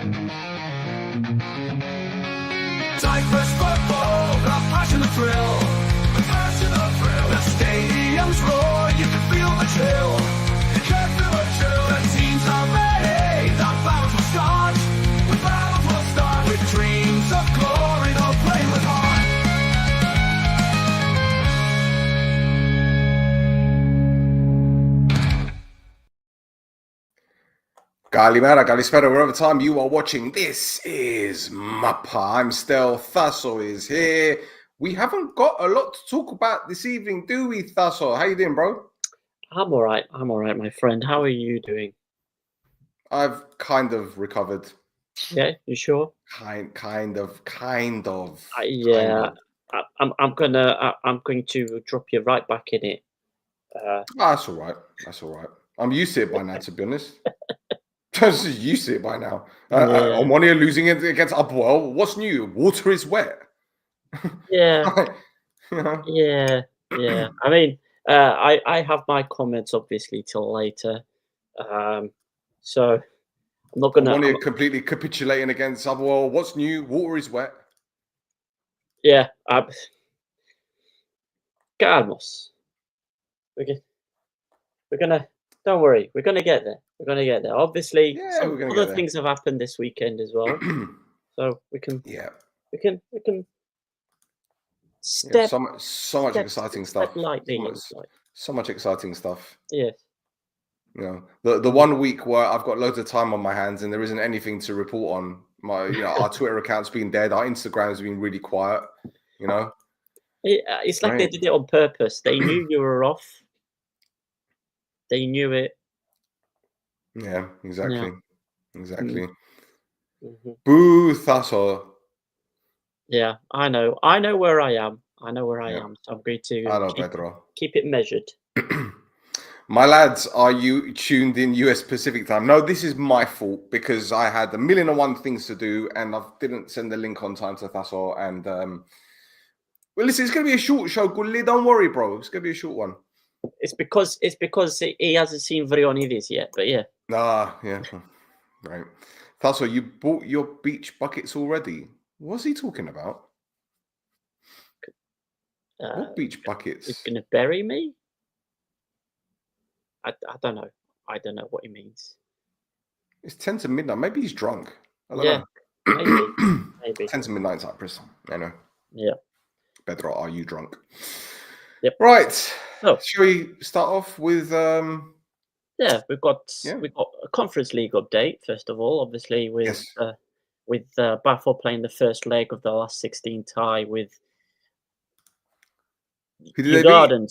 Cyprus football, the passion of thrill. The passion of thrill. The stadiums roar, you can feel the chill. You can feel the chill. The teams are ready, the battles will start. The battles will start with dreams of glory, they'll play with heart. Kalimera, Kalispera, wherever time you are watching, this is Mappa. I'm Stel, Thasso is here. We haven't got a lot to talk about this evening, do we, Thasso? How you doing, bro? I'm all right, my friend. How are you doing? I've kind of recovered. Yeah, you sure? Kind of. Yeah, I'm going to drop you right back in it. That's all right. I'm used to it by now, to be honest. Just used to it by now. I'm one here losing it against APOEL. What's new? Water is wet. Yeah, You know? yeah. I mean, I have my comments obviously till later, so I'm not I'm gonna. one here completely capitulating against APOEL. What's new? Water is wet. Yeah, calmos. We're gonna. Don't worry, we're gonna get there. We're gonna get there. Obviously, Yeah, some we're gonna other get there. things have happened this weekend as well, so we can step. So much exciting stuff. Lightly, So much exciting stuff. Yes. You know, the 1 week where I've got loads of time on my hands and there isn't anything to report on. Our Twitter account's been dead. Our Instagram's been really quiet. You know, it's like they did it on purpose. They knew you were off. They knew it. Yeah, exactly. Mm-hmm. Boo, Thasso. Yeah, I know. I know where I am. I know where I am. So I'm going to keep it measured. My lads, are you tuned in US Pacific time? No, this is my fault because I had 1,000,001 things to do and I didn't send the link on time to Thasso. And well, listen, it's going to be a short show. Don't worry, bro. It's going to be a short one. It's because he hasn't seen Vryonides yet, but yeah. Yeah. Right. Thasso, you bought your beach buckets already. What's he talking about? What beach buckets? He's going to bury me? I don't know. I don't know what he means. It's 10 to midnight. Maybe he's drunk. I don't know. Maybe. 10 to midnight Cyprus. I know. Yeah. Pedro, are you drunk? Yep. Right. So, shall we start off with yeah, we've got a Conference League update first of all, obviously with Pafos playing the first leg of the last 16 tie with Ugarden.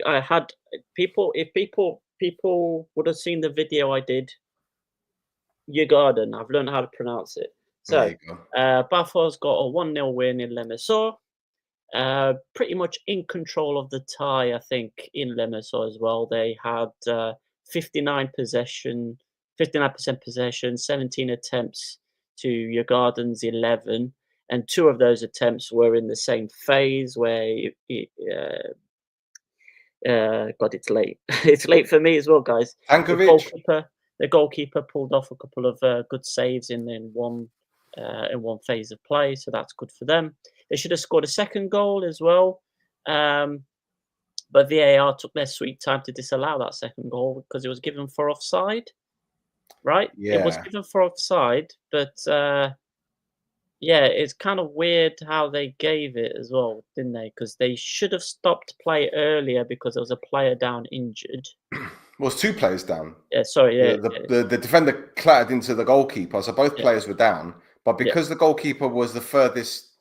I had people. If people would have seen the video I did, Ugarden. I've learned how to pronounce it. So Pafos got a 1-0 win in Lemesso. Pretty much in control of the tie, I think, in Lemesso as well. They had 59% possession, 17 attempts to Ugarden's 11, and 2 of those attempts were in the same phase where God, it's late. It's late for me as well, guys. The goalkeeper pulled off a couple of good saves in one phase of play, so that's good for them. They should have scored a second goal as well, but VAR took their sweet time to disallow that second goal because it was given for offside, right? Yeah. It was given for offside, but yeah, it's kind of weird how they gave it as well, didn't they? Because they should have stopped play earlier because there was a player down injured. Well, it's 2 players down. Yeah, sorry. Yeah, the defender clattered into the goalkeeper, so both players were down. But because the goalkeeper was furthest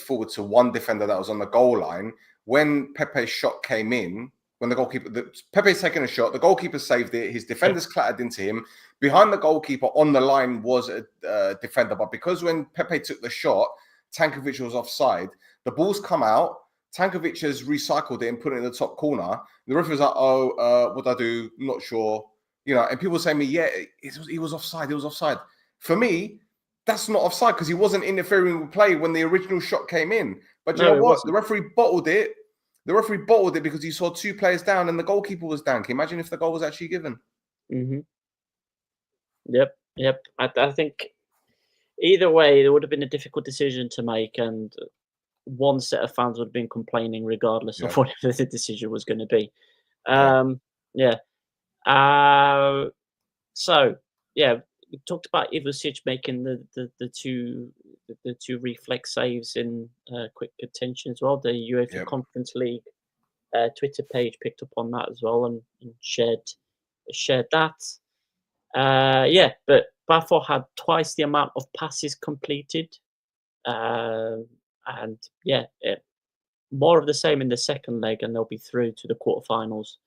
forward to one defender that was on the goal line, when Pepe's shot came in, when Pepe's taking a shot, the goalkeeper saved it. His defenders clattered into him. Behind the goalkeeper on the line was a defender, but because when Pepe took the shot, Tankovic was offside. The ball's come out. Tankovic has recycled it and put it in the top corner. The referee was like, what do I do? I'm not sure. And people say to me, yeah, he was offside. He was offside. For me, that's not offside because he wasn't interfering with play when the original shot came in. But you know what? The referee bottled it. The referee bottled it because he saw 2 players down and the goalkeeper was down. Can you imagine if the goal was actually given? Mm-hmm. Yep. I think either way, there would have been a difficult decision to make, and one set of fans would have been complaining regardless of Yeah. whatever the decision was going to be. Yeah. Yeah. So yeah, we talked about Ivosic making the two reflex saves in quick contention as well. The UEFA Yep. Conference League Twitter page picked up on that as well and shared that. Yeah, but Pafos had twice the amount of passes completed, and yeah, more of the same in the second leg, and they'll be through to the quarterfinals.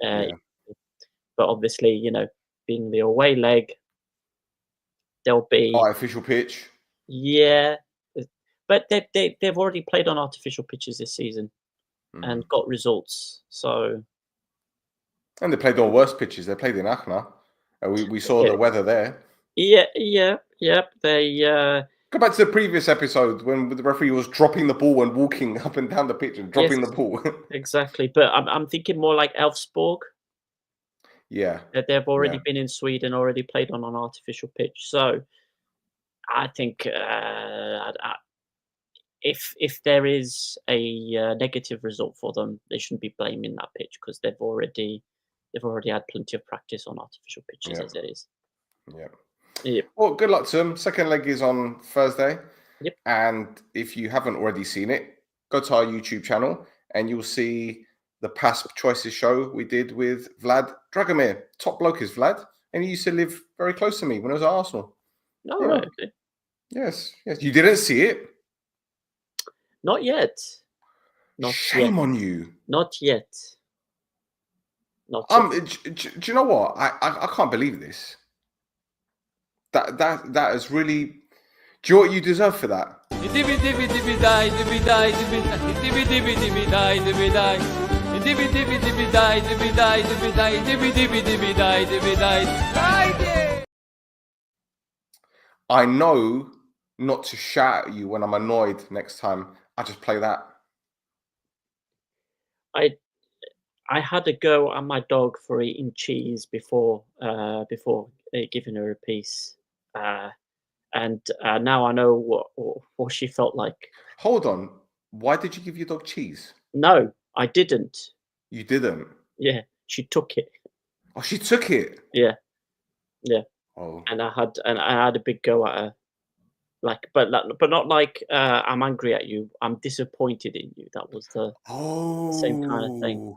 Yeah. But obviously, being the away leg, there'll be Artificial pitch. yeah, but they've already played on artificial pitches this season and got results. So And they played on worse pitches. They played in Ach-Now. We saw yeah, the weather there. yeah. They Go back to the previous episode when the referee was dropping the ball and walking up and down the pitch and dropping yes, the ball. exactly. But I'm thinking more like Elfsborg. Yeah. That they've already Yeah. been in Sweden, already played on an artificial pitch. So I think if there is a negative result for them, they shouldn't be blaming that pitch because they've already had plenty of practice on artificial pitches Yeah. as it is. Yeah. Yep. Well, good luck to them. Second leg is on Thursday. Yep. And if you haven't already seen it, go to our YouTube channel and you'll see the PASP Choices show we did with Vlad Dragomir. Top bloke is Vlad. And he used to live very close to me when I was at Arsenal. Oh, right, okay. Yes. You didn't see it? Not yet. Shame on you. Not yet. Not yet. Do you know what? I can't believe this. That is really. Do you know what you deserve for that? I know not to shout at you when I'm annoyed next time. I just play that. I had a go at my dog for eating cheese before giving her a piece, and now I know what she felt like. Hold on. Why did you give your dog cheese? No, I didn't. You didn't. Yeah, she took it. Oh, she took it. Yeah. Oh. And I had a big go at her, but not like I'm angry at you. I'm disappointed in you. That was the same kind of thing.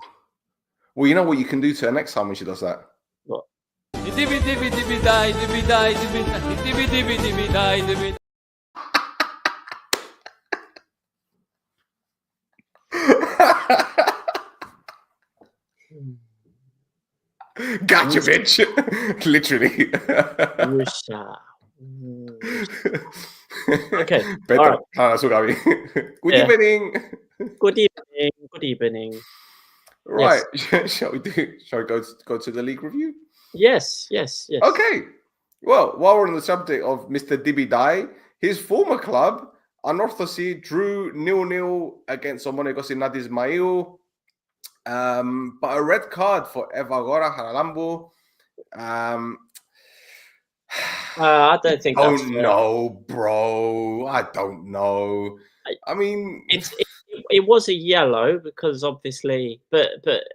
Well, you know what you can do to her next time when she does that? What? Gotcha, bitch. Literally. Okay. Better. All right. That's what I mean. Good Yeah. evening. Good evening. Good evening. Right. Yes. Shall we go to the league review? Yes. Okay. Well, while we're on the subject of Mr. Dibi Dai, his former club, Anorthosi, drew 0-0 against Omonegos Nad Ismail. But a red card for Evagora Haralambo. I don't think I that's don't fair. know, bro. I don't know. I mean, it was a yellow because obviously, but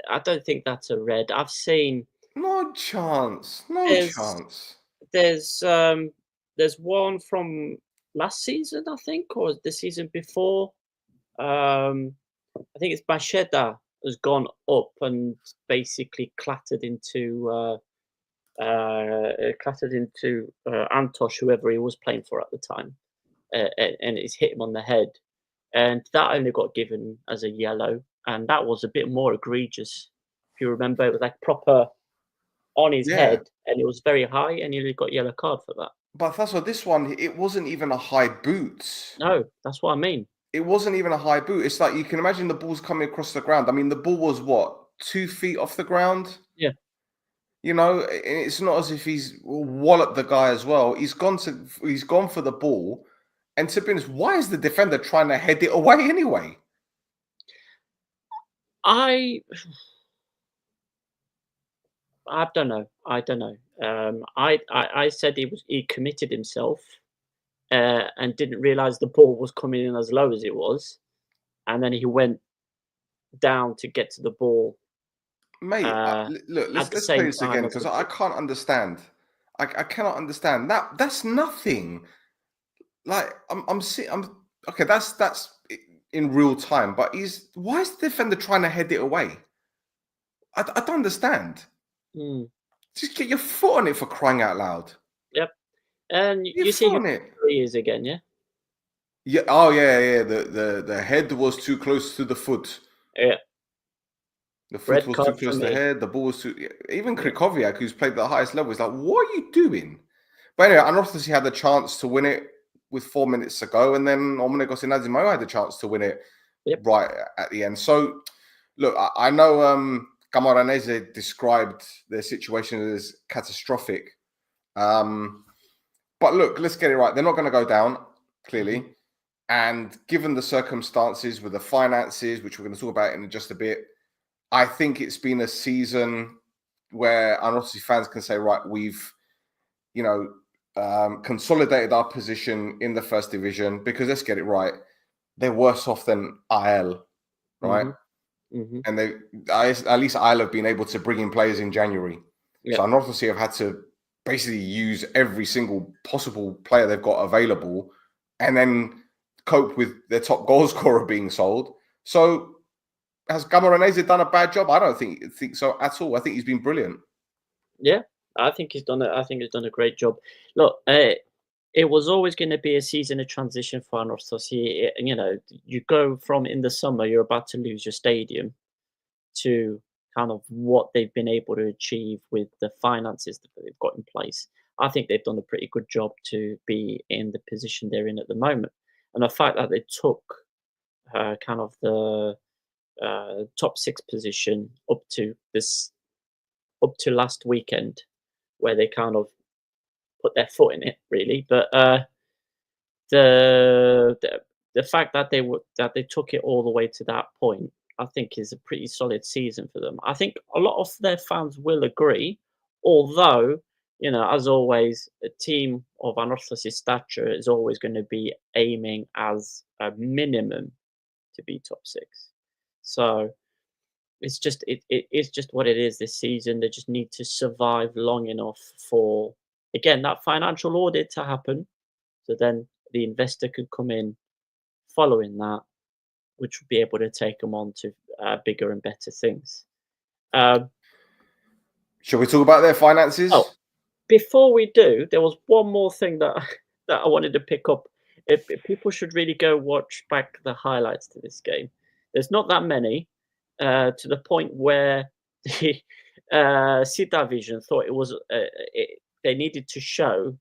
I don't think that's a red. I've seen no chance. There's one from last season, I think, or the season before. I think it's Basheda has gone up and basically clattered into Antosh, whoever he was playing for at the time, and it's hit him on the head, and that only got given as a yellow, and that was a bit more egregious. If you remember, it was like proper on his head, and it was very high, and he only got yellow card for that. But that's what this one. It wasn't even a high boot. No, that's what I mean. It wasn't even a high boot. It's like you can imagine the ball's coming across the ground. I mean, the ball was what, 2 feet off the ground? Yeah. You know, it's not as if he's walloped the guy as well. He's gone for the ball. And to be honest, why is the defender trying to head it away anyway? I don't know. I don't know. I said he committed himself and didn't realize the ball was coming in as low as it was, and then he went down to get to the ball. Mate, look, At the let's play same this time again as because the I ball. can't understand. I cannot understand that. That's nothing. Like I'm okay. That's in real time. But why is the defender trying to head it away? I don't understand. Mm, Just get your foot on it, for crying out loud. yep. And Get your you see foot who on it. he is again, yeah? Yeah. Oh yeah. The head was too close to the foot. Yeah. The foot Red was too card for close to the me. head. The ball was too. Even Yeah. Krikoviak, who's played at the highest level, is like, what are you doing? But anyway, Anorthosis had the chance to win it with 4 minutes to go, and then Omonegos Inazimoyo had the chance to win it Yep. right at the end. So, look, I know Camoranese described their situation as catastrophic. But look, let's get it right. They're not going to go down, clearly. Mm-hmm. And given the circumstances with the finances, which we're going to talk about in just a bit, I think it's been a season where Anorthosis fans can say, right, we've, consolidated our position in the first division, because let's get it right, they're worse off than APOEL, right? Mm-hmm. Mm-hmm. And at least APOEL have been able to bring in players in January. Yep. So Anorthosis have had to basically use every single possible player they've got available and then cope with their top goal scorer being sold. So has Camoranese done a bad job? I don't think so at all. I think he's been brilliant. Yeah, I think he's done a great job. Look, it was always going to be a season of transition for Anorthosis. You know, you go from in the summer, you're about to lose your stadium, to kind of what they've been able to achieve with the finances that they've got in place. I think they've done a pretty good job to be in the position they're in at the moment. And the fact that they took kind of the top 6 position up to last weekend, where they kind of put their foot in it, really. But the, the the fact that they took it all the way to that point, I think, is a pretty solid season for them. I think a lot of their fans will agree, although, as always, a team of Anorthosis stature is always going to be aiming as a minimum to be top 6. So it's just what it is this season. They just need to survive long enough for, again, that financial audit to happen, so then the investor could come in following that, which would be able to take them on to bigger and better things. Shall we talk about their finances? Oh, before we do, there was one more thing that that I wanted to pick up. If people should really go watch back the highlights to this game. There's not that many, to the point where the Sita Vision thought it was they needed to show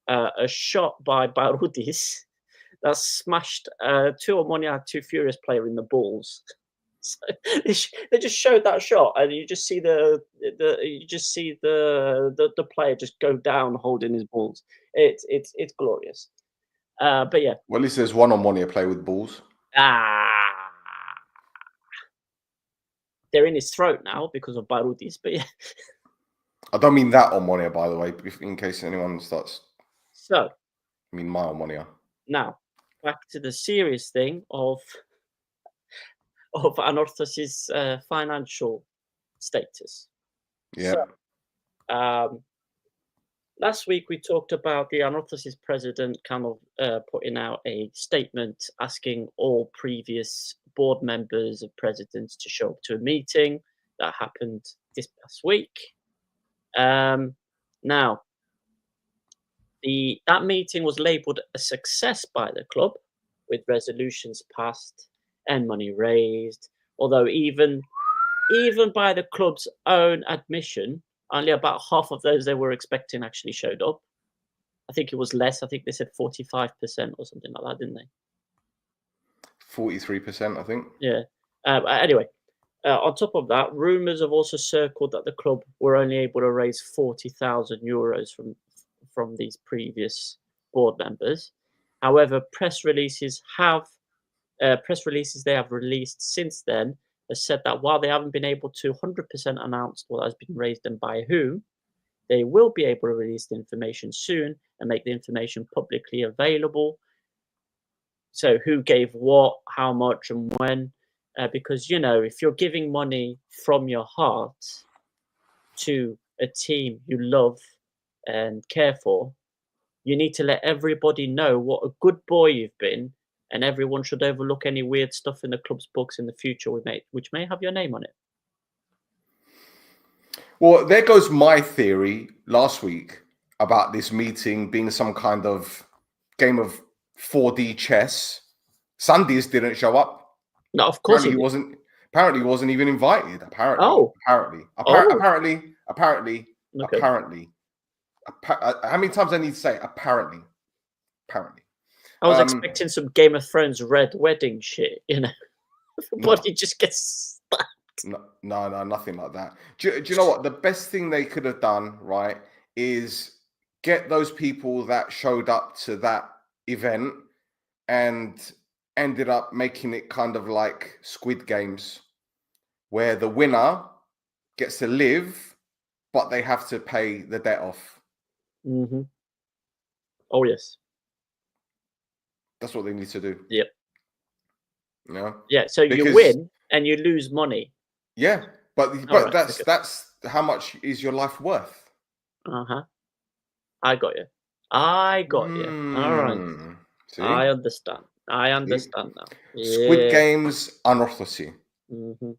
a shot by Vryonides that smashed two Omonia, two Furious player in the balls. So they just showed that shot, and you just see the player just go down holding his balls. It's glorious. But yeah, Well, at least there's one on one here play with balls. They're in his throat now because of Vryonides. But yeah, I don't mean that Omonia, by the way, in case anyone starts. so I mean my Omonia. now back to the serious thing of Anorthos's financial status. Yeah. So, last week we talked about the Anorthosis president kind of putting out a statement asking all previous board members and presidents to show up to a meeting that happened this past week. Now, that meeting was labelled a success by the club, with resolutions passed and money raised. Although even by the club's own admission, only about half of those they were expecting actually showed up. I think it was less. I think they said 45% or something like that, didn't they? 43%, I think. Yeah. Anyway, on top of that, rumours have also circled that the club were only able to raise 40,000 euros from these previous board members. However, press releases they have released since then has said that while they haven't been able to 100% announce what has been raised and by who, they will be able to release the information soon and make the information publicly available. So who gave what, how much, and when? Because, you know, if you're giving money from your heart to a team you love and care for, you need to let everybody know what a good boy you've been, and everyone should overlook any weird stuff in the club's books in the future which may have your name on it. Well, there goes my theory last week about this meeting being some kind of game of 4D chess. Sandys didn't show up. No, of course he wasn't. Apparently, he wasn't even invited. Apparently. Oh. Apparently. Okay. Apparently. How many times I need to say apparently? Apparently. I was expecting some Game of Thrones red wedding shit, you know. Everybody just gets slapped. No, nothing like that. Do you know what? The best thing they could have done, right, is get those people that showed up to that event and ended up making it kind of like Squid Games, where the winner gets to live, but they have to pay the debt off. Mm-hmm. Oh, yes. That's what they need to do. Yep. You know? Yeah, so you win and you lose money. Yeah, but right, that's how much is your life worth? Uh-huh. I got you. All right. See? I understand now. Squid Games unorthodoxy. Mm-hmm.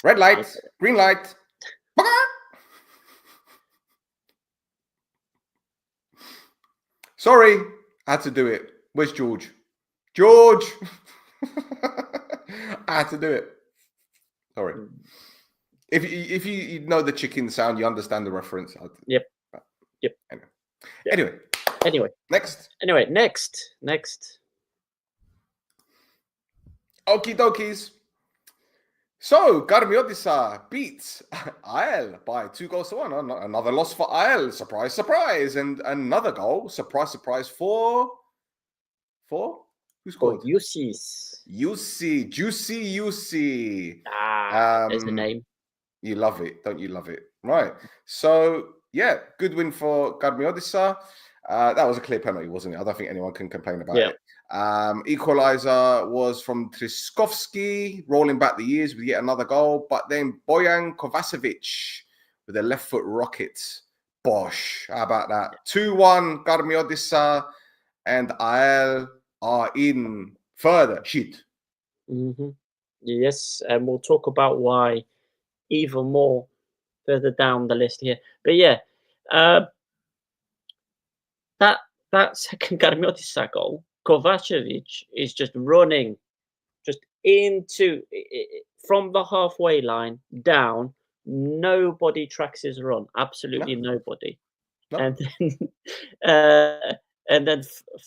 Red light, green light. Sorry, I had to do it. Where's George? George! I had to do it. Sorry. If you know the chicken sound, you understand the reference. Yep. Anyway. Next. Okie dokies. So, Karmiotissa beats APOEL by 2-1. Another loss for APOEL. Surprise, surprise. And another goal. Surprise, surprise for... Who scored? UC. Juicy. There's the name. You love it. Don't you love it? Right. So, yeah, good win for Karmiotissa. That was a clear penalty, wasn't it? I don't think anyone can complain about it. Equalizer was from Triskovsky, rolling back the years with yet another goal. But then Bojan Kovacevic with a left foot rocket. Bosh. How about that? 2-1 Karmiotissa and APOEL are in further shit. Mm-hmm. Yes, and we'll talk about why even more further down the list here. But yeah, that second Karmiotissa goal, Kovacevic is just running just into from the halfway line down. Nobody tracks his run. Absolutely nobody. No. And then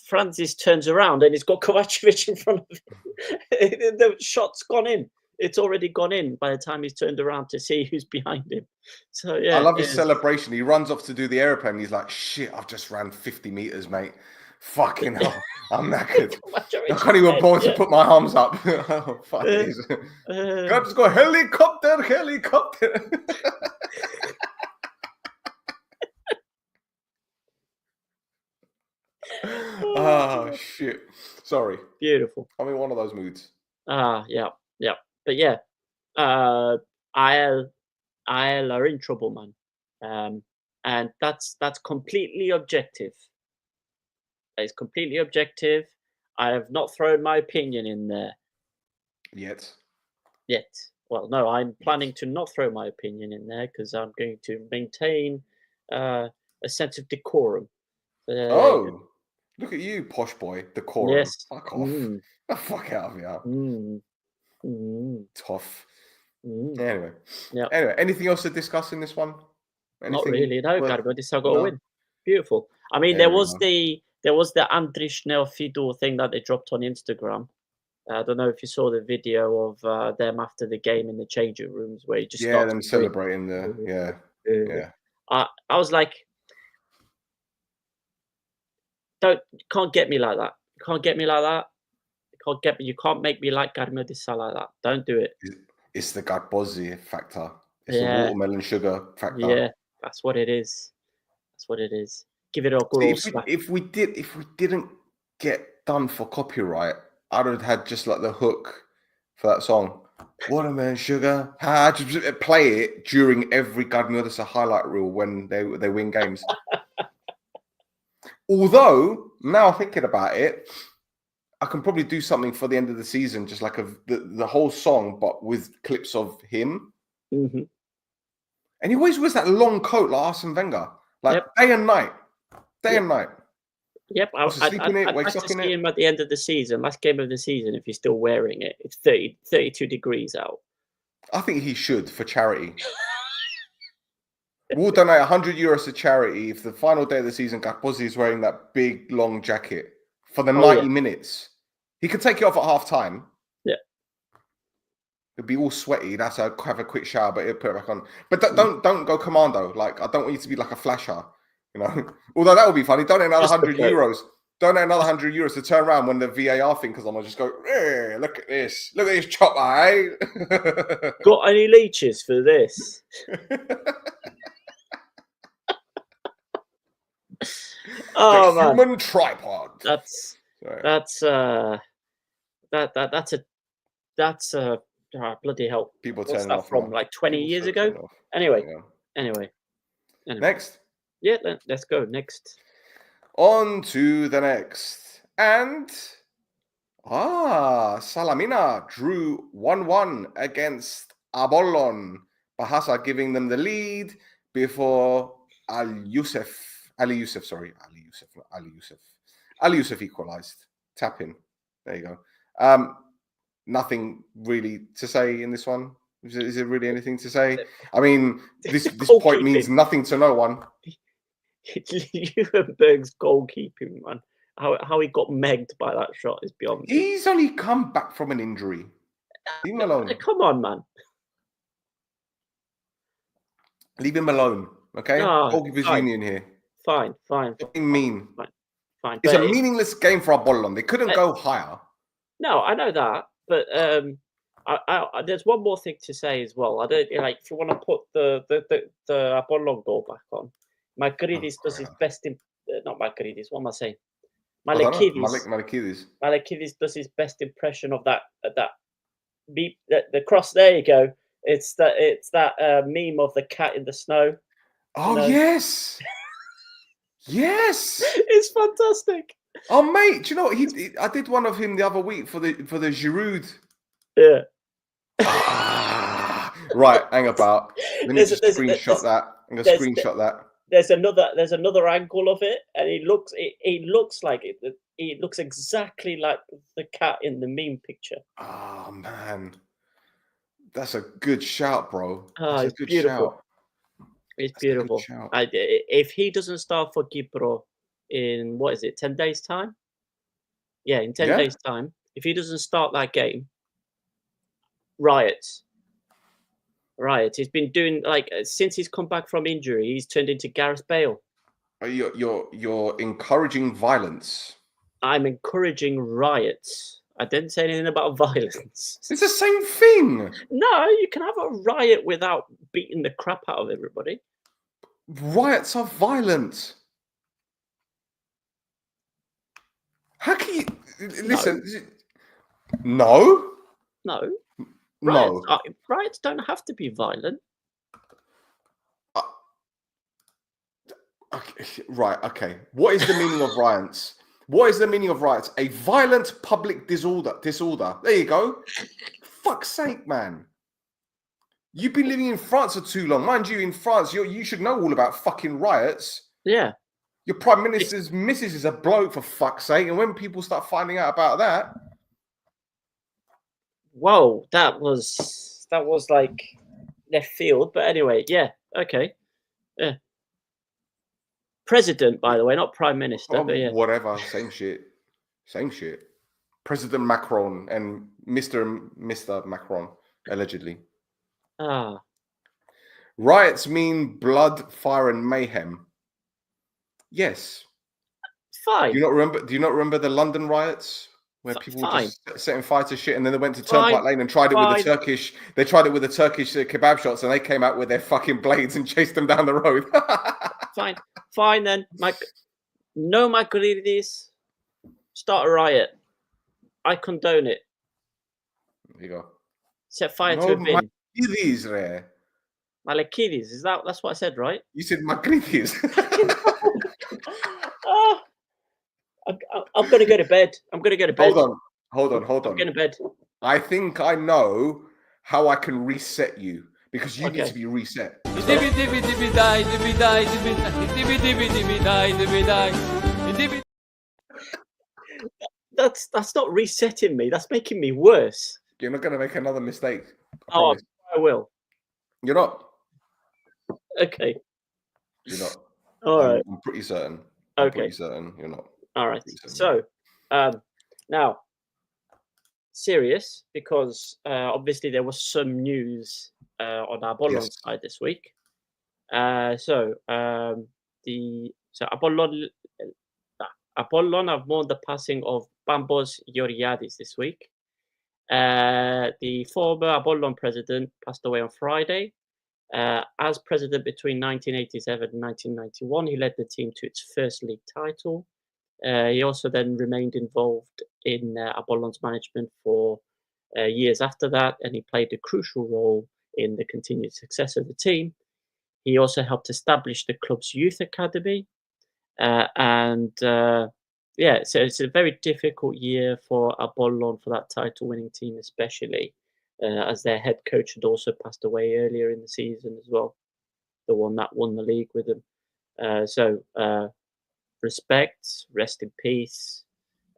Francis turns around and he's got Kovacevic in front of him. The shot's gone in. It's already gone in by the time he's turned around to see who's behind him. So yeah, I love his celebration. He runs off to do the aeroplane. He's like, "Shit! I've just ran 50 meters, mate. Fucking hell, I'm knackered. I can't even bother to put my arms up." Oh, fuck God, just go helicopter. Oh shit! Sorry. Beautiful. I'm in one of those moods. Yeah. But yeah, APOEL are in trouble, man. And that's completely objective. It's completely objective. I have not thrown my opinion in there yet. Well, no, I'm planning to not throw my opinion in there because I'm going to maintain a sense of decorum. Look at you, posh boy. Decorum. Yes. Fuck off. The fuck out of here. Tough. Anyway. Anything else to discuss in this one? Not really. No, Karmiotissa got a win. Beautiful. I mean, there was the Andrish Neofido thing that they dropped on Instagram. I don't know if you saw the video of them after the game in the changing rooms where you just them celebrating I was like, can't get me like that. You can't make me like Garmedisa like that. Don't do it. It's the Gadbozi factor. It's the Yeah. watermelon sugar factor. Yeah, that's what it is. That's what it is. Give it a good old slap. If we didn't get done for copyright, I'd have had just like the hook for that song. Watermelon sugar. Just play it during every Gadmedisa highlight reel when they win games. Although, now thinking about it, I can probably do something for the end of the season, just like the whole song, but with clips of him. Mm-hmm. And he always wears that long coat like Arsene Wenger, like day and night. Day and night. Yep, I'd like to see him at the end of the season, last game of the season, if he's still wearing it. It's 32 degrees out. I think he should, for charity. We'll donate €100 to charity if the final day of the season, Gattuso is wearing that big, long jacket for the 90 minutes. He could take it off at half time. Yeah. He'll be all sweaty. That's have a quick shower, but he'll put it back on. But don't go commando. Like, I don't want you to be like a flasher, you know. Although that would be funny. Donate another €100. Donate another €100 to turn around when the VAR thing comes on. I'll just go, look at this. Look at this chopper, eh? Got any leeches for this? Oh the man, human tripod. That's a bloody hell. People What's turning that off from now. like 20 People years so ago? turn off. Anyway. Next. Yeah, let's go next. On to the next. And Salamina drew 1-1 against Apollon. Bahasa giving them the lead before Ali Youssef equalized. Tap in. There you go. Nothing really to say in this one. Is there really anything to say? I mean, this point means nothing to no one. Juvenberg's goalkeeping, man. How he got megged by that shot is beyond me. He's only come back from an injury. Leave him alone. Come on, man. Leave him alone. Okay? Goalkeepers union here. Fine. Being mean. Fine. It's a meaningless game for Apollon. They couldn't go higher. No, I know that, but I there's one more thing to say as well. I don't like if you want to put the Apollon goal back on. Kaikoullis does his best in not Kaikoullis. What am I saying? Malakidis. Malakidis does his best impression of that beep. The cross. There you go. It's that meme of the cat in the snow. Oh, yes. Yes. It's fantastic. Oh, mate, do you know what? I did one of him the other week for the Giroud. Yeah. Right, hang about. Let me just screenshot that. I'm going to screenshot that. There's another angle of it, and it looks like it. It looks exactly like the cat in the meme picture. Oh, man. That's a good shout, bro. Oh, it's beautiful. Shout. It's beautiful. If he doesn't start for Gibro in 10 days time? Yeah, in 10 days time. If he doesn't start that game, riots. He's been doing since he's come back from injury, he's turned into Gareth Bale. You're encouraging violence. I'm encouraging riots. I didn't say anything about violence. It's the same thing. No, you can have a riot without beating the crap out of everybody. Riots are violent. How can you listen? No. Riots don't have to be violent. Okay. What is the meaning of riots? What is the meaning of riots? A violent public disorder. There you go. Fuck's sake, man. You've been living in France for too long. Mind you, in France, you should know all about fucking riots. Yeah. Your Prime Minister's missus is a bloke, for fuck's sake. And when people start finding out about that... Whoa, that was like left field. But anyway, yeah, okay. Yeah. President, by the way, not Prime Minister. But yeah. Whatever, same shit. President Macron and Mr. Macron, allegedly. Riots mean blood, fire, and mayhem. Yes. Fine. Do you not remember the London riots where people were Fine. just setting fire to shit, and then they went to Fine. Turnpike Lane and tried it with the Fine. Turkish. They tried it with the Turkish kebab shots, and they came out with their fucking blades and chased them down the road. Fine then. No Makridis. Start a riot. I condone it. There you go. Set fire No to a bin. Makridis, Rare. Malakidis. That's what I said, right? You said Makridis. Oh, I'm gonna go to bed. I'm gonna go to bed. Hold on. I'm going to bed. I think I know how I can reset you because you need to be reset. That's not resetting me. That's making me worse. You're not going to make another mistake. I will. You're not. Okay. You're not. All right. I'm pretty certain. Okay. Pretty certain you're not. All right. So, now, serious, because obviously there was some news on our Apollon side this week. Apollon have mourned the passing of Pafos Vryonides this week. The former Apollon president passed away on Friday. As president between 1987 and 1991, he led the team to its first league title. He also then remained involved in Apollon's management for years after that, and he played a crucial role in the continued success of the team. He also helped establish the club's youth academy. So it's a very difficult year for Apollon, for that title-winning team especially, as their head coach had also passed away earlier in the season as well, the one that won the league with them. Respect, rest in peace,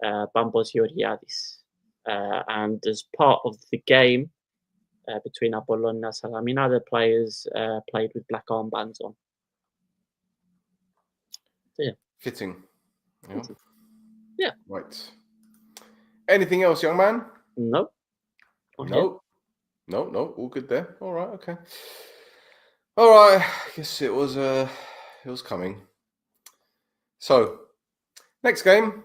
Pafos Vryonides. And as part of the game between Apollon and Salamina, the players played with black armbands on. So, yeah. Fitting. Yeah. Yeah. Right. Anything else, young man? No. No. All good there. All right. Okay. All right. I guess it was coming. So, next game.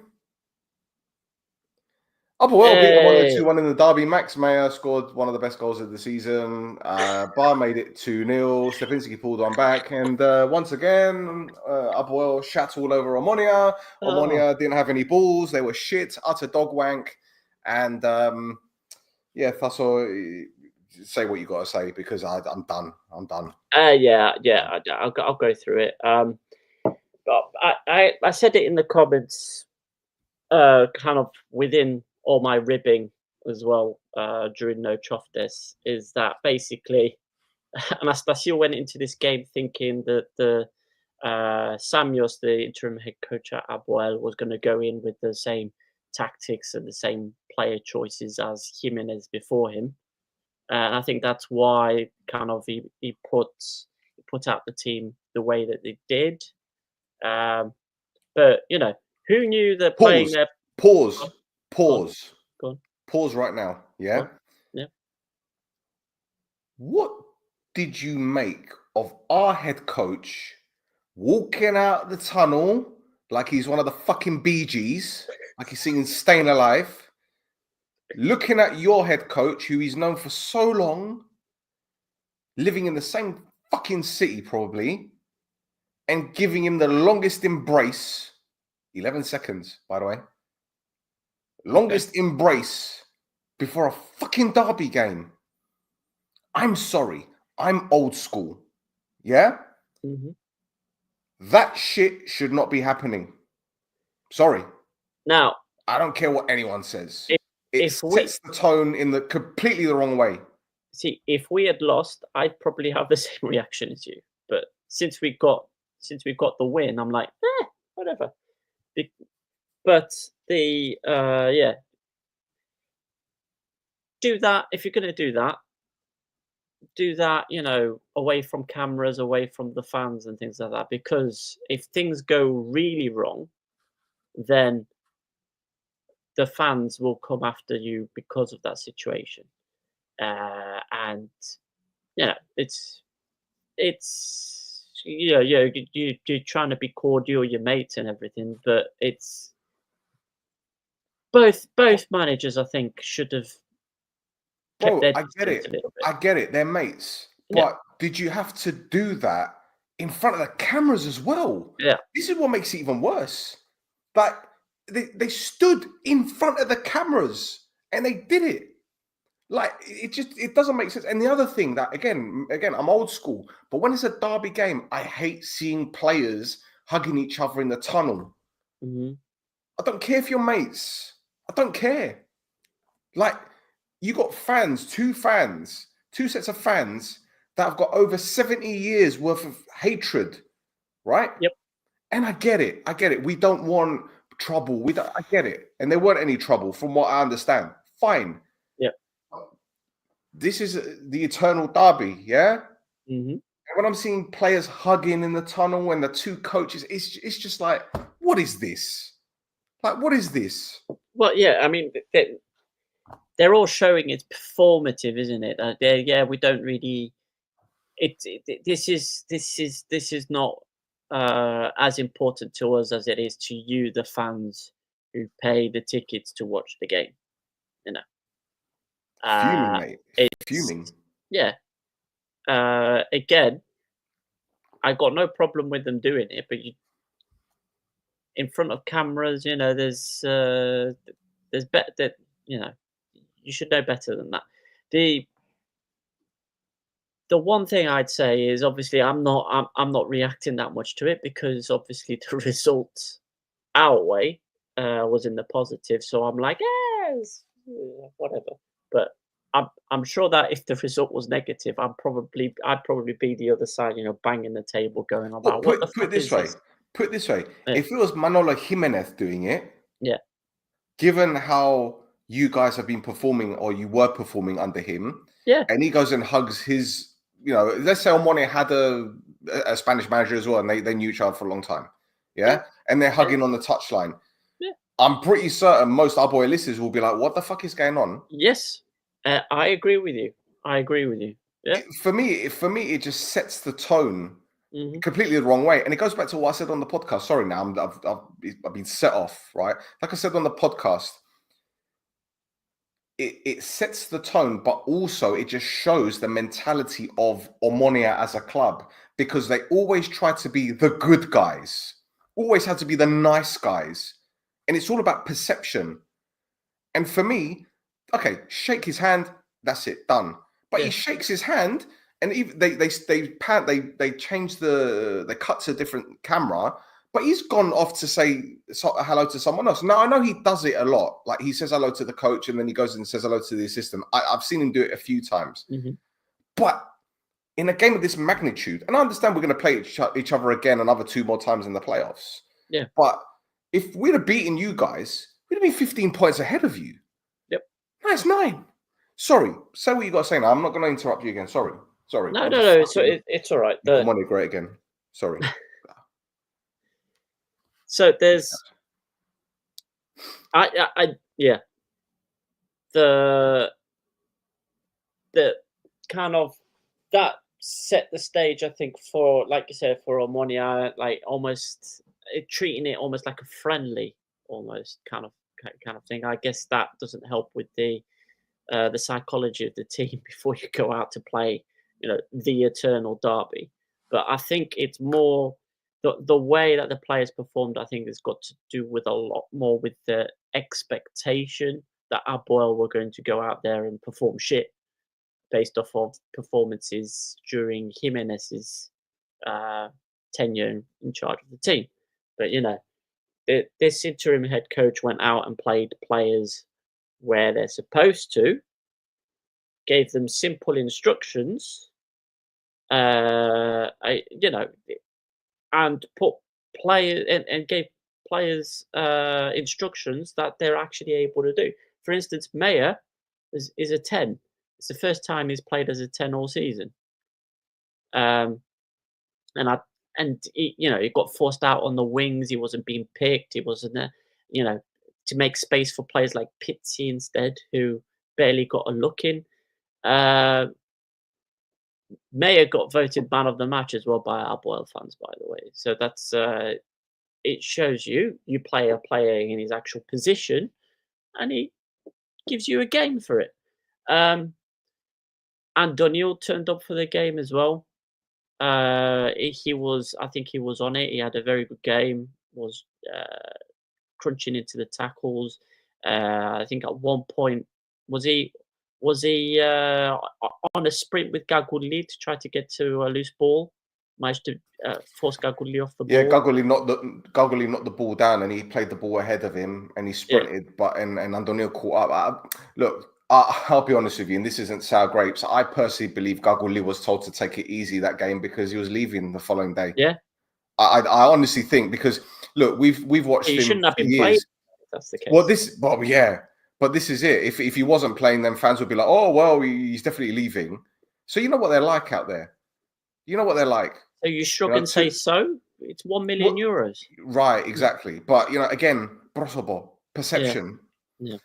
APOEL beat them 1-2-1 in the derby. Max Meyer scored one of the best goals of the season. Bar made it 2-0. Stepinski pulled one back. And once again, APOEL shat all over Omonia. Omonia didn't have any balls. They were shit, utter dog wank. And that's all. Say what you got to say because I'm done. I'm done. I'll go through it. But I said it in the comments, kind of within all my ribbing as well during No Choftes, is that basically Anastasio went into this game thinking that the Samios, the interim head coach at APOEL, was going to go in with the same tactics and the same player choices as Jimenez before him. And I think that's why kind of he put out the team the way that they did. But who knew they're playing their pause. Go on. Pause right now. Yeah. Yeah. What did you make of our head coach walking out the tunnel like he's one of the fucking Bee Gees, like he's singing "Staying Alive"? Looking at your head coach, who he's known for so long, living in the same fucking city probably, and giving him the longest embrace, 11 seconds, by the way. Longest embrace before a fucking derby game. I'm sorry. I'm old school. Yeah? Mm-hmm. That shit should not be happening. Sorry. Now, I don't care what anyone says. It sets the tone in the completely the wrong way. See, if we had lost, I'd probably have the same reaction as you. But since we got the win, I'm like, whatever. But the do that if you're going to do that. Do that, away from cameras, away from the fans and things like that. Because if things go really wrong, then the fans will come after you because of that situation. And it's you're trying to be cordial, your mates and everything, but it's both managers, I think, should have kept their I get distance it. a little bit. I get it. They're mates. Yeah. But did you have to do that in front of the cameras as well? Yeah. This is what makes it even worse. Like they stood in front of the cameras and they did it. Like it doesn't make sense. And the other thing that again, I'm old school, but when it's a derby game, I hate seeing players hugging each other in the tunnel. Mhm. I don't care if you're mates. I don't care. Like you got fans, two sets of fans that have got over 70 years worth of hatred, right? Yep. And I get it. We don't want trouble. I get it. And there weren't any trouble from what I understand. Fine. Yep. This is the eternal derby, yeah? Mhm. And when I'm seeing players hugging in the tunnel and the two coaches, it's just like, what is this? Like, what is this? Well, yeah, I mean, they're all showing it's performative, isn't it? Yeah, we don't really. This is not as important to us as it is to you, the fans who pay the tickets to watch the game. You know, Fuming, mate. it's Fuming. yeah. Again, I got no problem with them doing it, but in front of cameras, you know, there's better that you know. You should know better than that. The one thing I'd say is obviously I'm not reacting that much to it because obviously the results our way was in the positive. So I'm like, yes, whatever. But I'm sure that if the result was negative, I'd probably be the other side, you know, banging the table, going about Well, what the put it fuck this is way. this? Put it this way. Yeah. If it was Manolo Jimenez doing it, Yeah, given how you guys have been performing or you were performing under him, yeah, and he goes and hugs his, you know, let's say Omone had a Spanish manager as well, and they knew each other for a long time, yeah? And they're hugging on the touchline. yeah. I'm pretty certain most APOEListas will be like, what the fuck is going on? Yes, I agree with you. Yeah. For me, it just sets the tone Hmm. completely the wrong way, and it goes back to what I said on the podcast. Sorry, now I've been set off, right? Like I said on the podcast, it sets the tone, but also it just shows the mentality of Omonia as a club, because they always try to be the good guys, always had to be the nice guys, and it's all about perception. And for me, okay, shake his hand, that's it, done. But Yeah. he shakes his hand, and even they change they cut to a different camera, but he's gone off to say hello to someone else. Now I know he does it a lot. Like he says hello to the coach, and then he goes and says hello to the assistant. I've seen him do it a few times. Hmm. But in a game of this magnitude, and I understand we're going to play each other again another 2 more times in the playoffs. Yeah. But if we'd have beaten you guys, we'd have been 15 points ahead of you. Yep. That's 9. Sorry. Say what you got to say now. I'm not going to interrupt you again. Sorry. No. So it's all right. Money great again. Sorry. So there's, yeah, the kind of that set the stage, I think, for, like you said, for Omonia, like almost treating it almost like a friendly, almost kind of thing. I guess that doesn't help with the psychology of the team before you go out to play, you know, the eternal derby. But I think it's more the way that the players performed. I think has got to do with a lot more with the expectation that APOEL were going to go out there and perform shit based off of performances during Jimenez's tenure in charge of the team. But you know, this interim head coach went out and played players where they're supposed to, gave them simple instructions, you know, and put players and gave players instructions that they're actually able to do. For instance, Mayer is a 10. It's the first time he's played as a 10 all season. And he, you know, he got forced out on the wings. He wasn't being picked. He wasn't, you know, to make space for players like Pizzi instead, who barely got a look in. Mayer got voted man of the match as well by APOEL fans, by the way. So that's it shows you play a player in his actual position and he gives you a game for it. And Daniel turned up for the game as well. He was, I think he was on it. He had a very good game. Was crunching into the tackles. I think at one point was he on a sprint with kAIKoullis to try to get to a loose ball. Managed to force kAIKoullis off the ball. Yeah, kAIKoullis knocked the ball down, and he played the ball ahead of him, and he sprinted, but and Antonio caught up. Look, I'll be honest with you, and this isn't sour grapes. I personally believe kAIKoullis was told to take it easy that game because he was leaving the following day. Yeah, I honestly think, because look, we've watched him. He shouldn't have been played. That's the case. Well, yeah, but this is it. If he wasn't playing, then fans would be like, "Oh, well, he's definitely leaving." So you know what they're like out there. You know what they're like. So you shrug and say so? It's €1 million. Right, exactly. But again, perception. Yeah.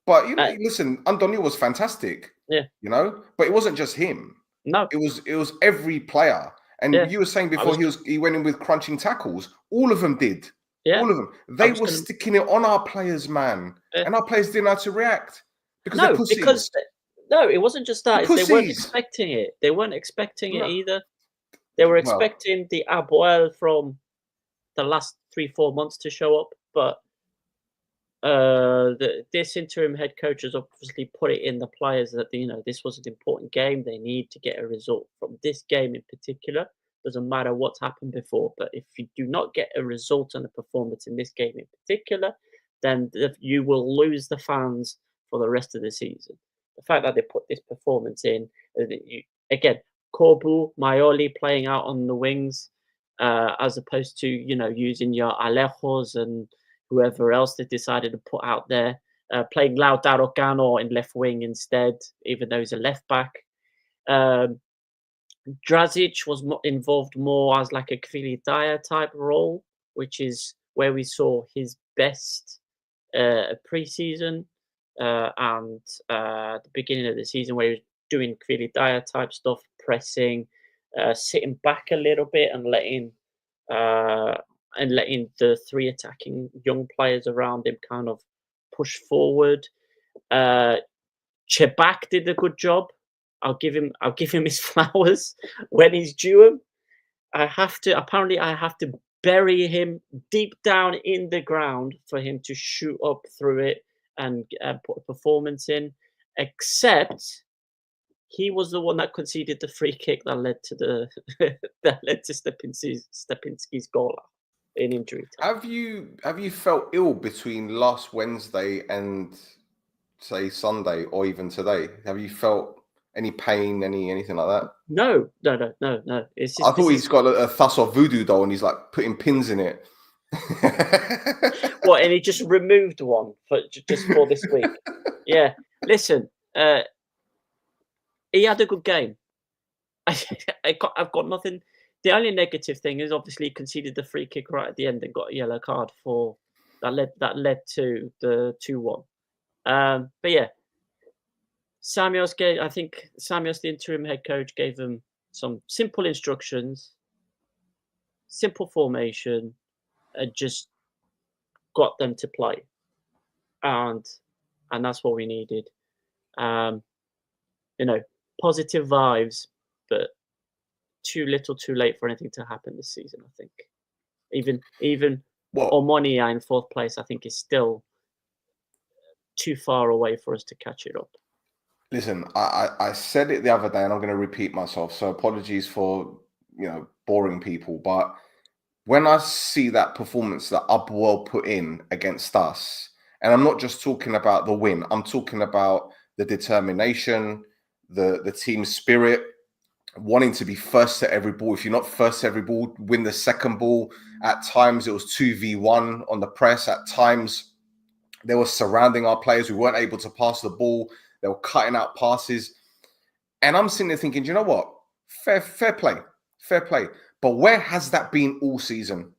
But listen, Antonio was fantastic. Yeah. But it wasn't just him. No. It was every player. And you were saying before he went in with crunching tackles. All of them did. Yeah. All of them. They were sticking it on our players, man. Yeah. And our players didn't know how to react. Because no, it wasn't just that. They weren't expecting it. They weren't expecting it either. They were expecting the APOEL from the last 3-4 months to show up, but this interim head coach has obviously put it in the players that this was an important game. They need to get a result from this game in particular. Doesn't matter what's happened before, but if you do not get a result and a performance in this game in particular, then you will lose the fans for the rest of the season. The fact that they put this performance in, again, Corbu, Maioli playing out on the wings, as opposed to using your Alejos and whoever else they decided to put out there, playing Lautaro Cano in left wing instead, even though he's a left back. Drazic was involved more as like a Kvili type role, which is where we saw his best pre-season and the beginning of the season, where he was doing Kvili type stuff, pressing, sitting back a little bit and letting the three attacking young players around him kind of push forward. Chebak did a good job. I'll give him his flowers when he's due him. I have to bury him deep down in the ground for him to shoot up through it and put a performance in. Except he was the one that conceded the free kick that led to Stepinski's goal in injury time. Have you felt ill between last Wednesday and say Sunday, or even today? Have you felt any pain, anything like that? No. It's just, I thought he's got a Thus or Voodoo doll and he's like putting pins in it. What? And he just removed one just for this week. Yeah. Listen, he had a good game. I've got nothing. The only negative thing is obviously he conceded the free kick right at the end and got a yellow card for that led to the 2-1. But yeah. Samios, the interim head coach, gave them some simple instructions, simple formation, and just got them to play, and that's what we needed. Positive vibes, but too little, too late for anything to happen this season. I think even Omonia in 4th place, I think, is still too far away for us to catch it up. Listen, I said it the other day, and I'm going to repeat myself. So apologies for boring people, but when I see that performance that APOEL put in against us, and I'm not just talking about the win, I'm talking about the determination, the team spirit, wanting to be first at every ball. If you're not first at every ball, win the second ball. At times it was 2v1 on the press. At times they were surrounding our players. We weren't able to pass the ball. They were cutting out passes. And I'm sitting there thinking, you know what? Fair play. But where has that been all season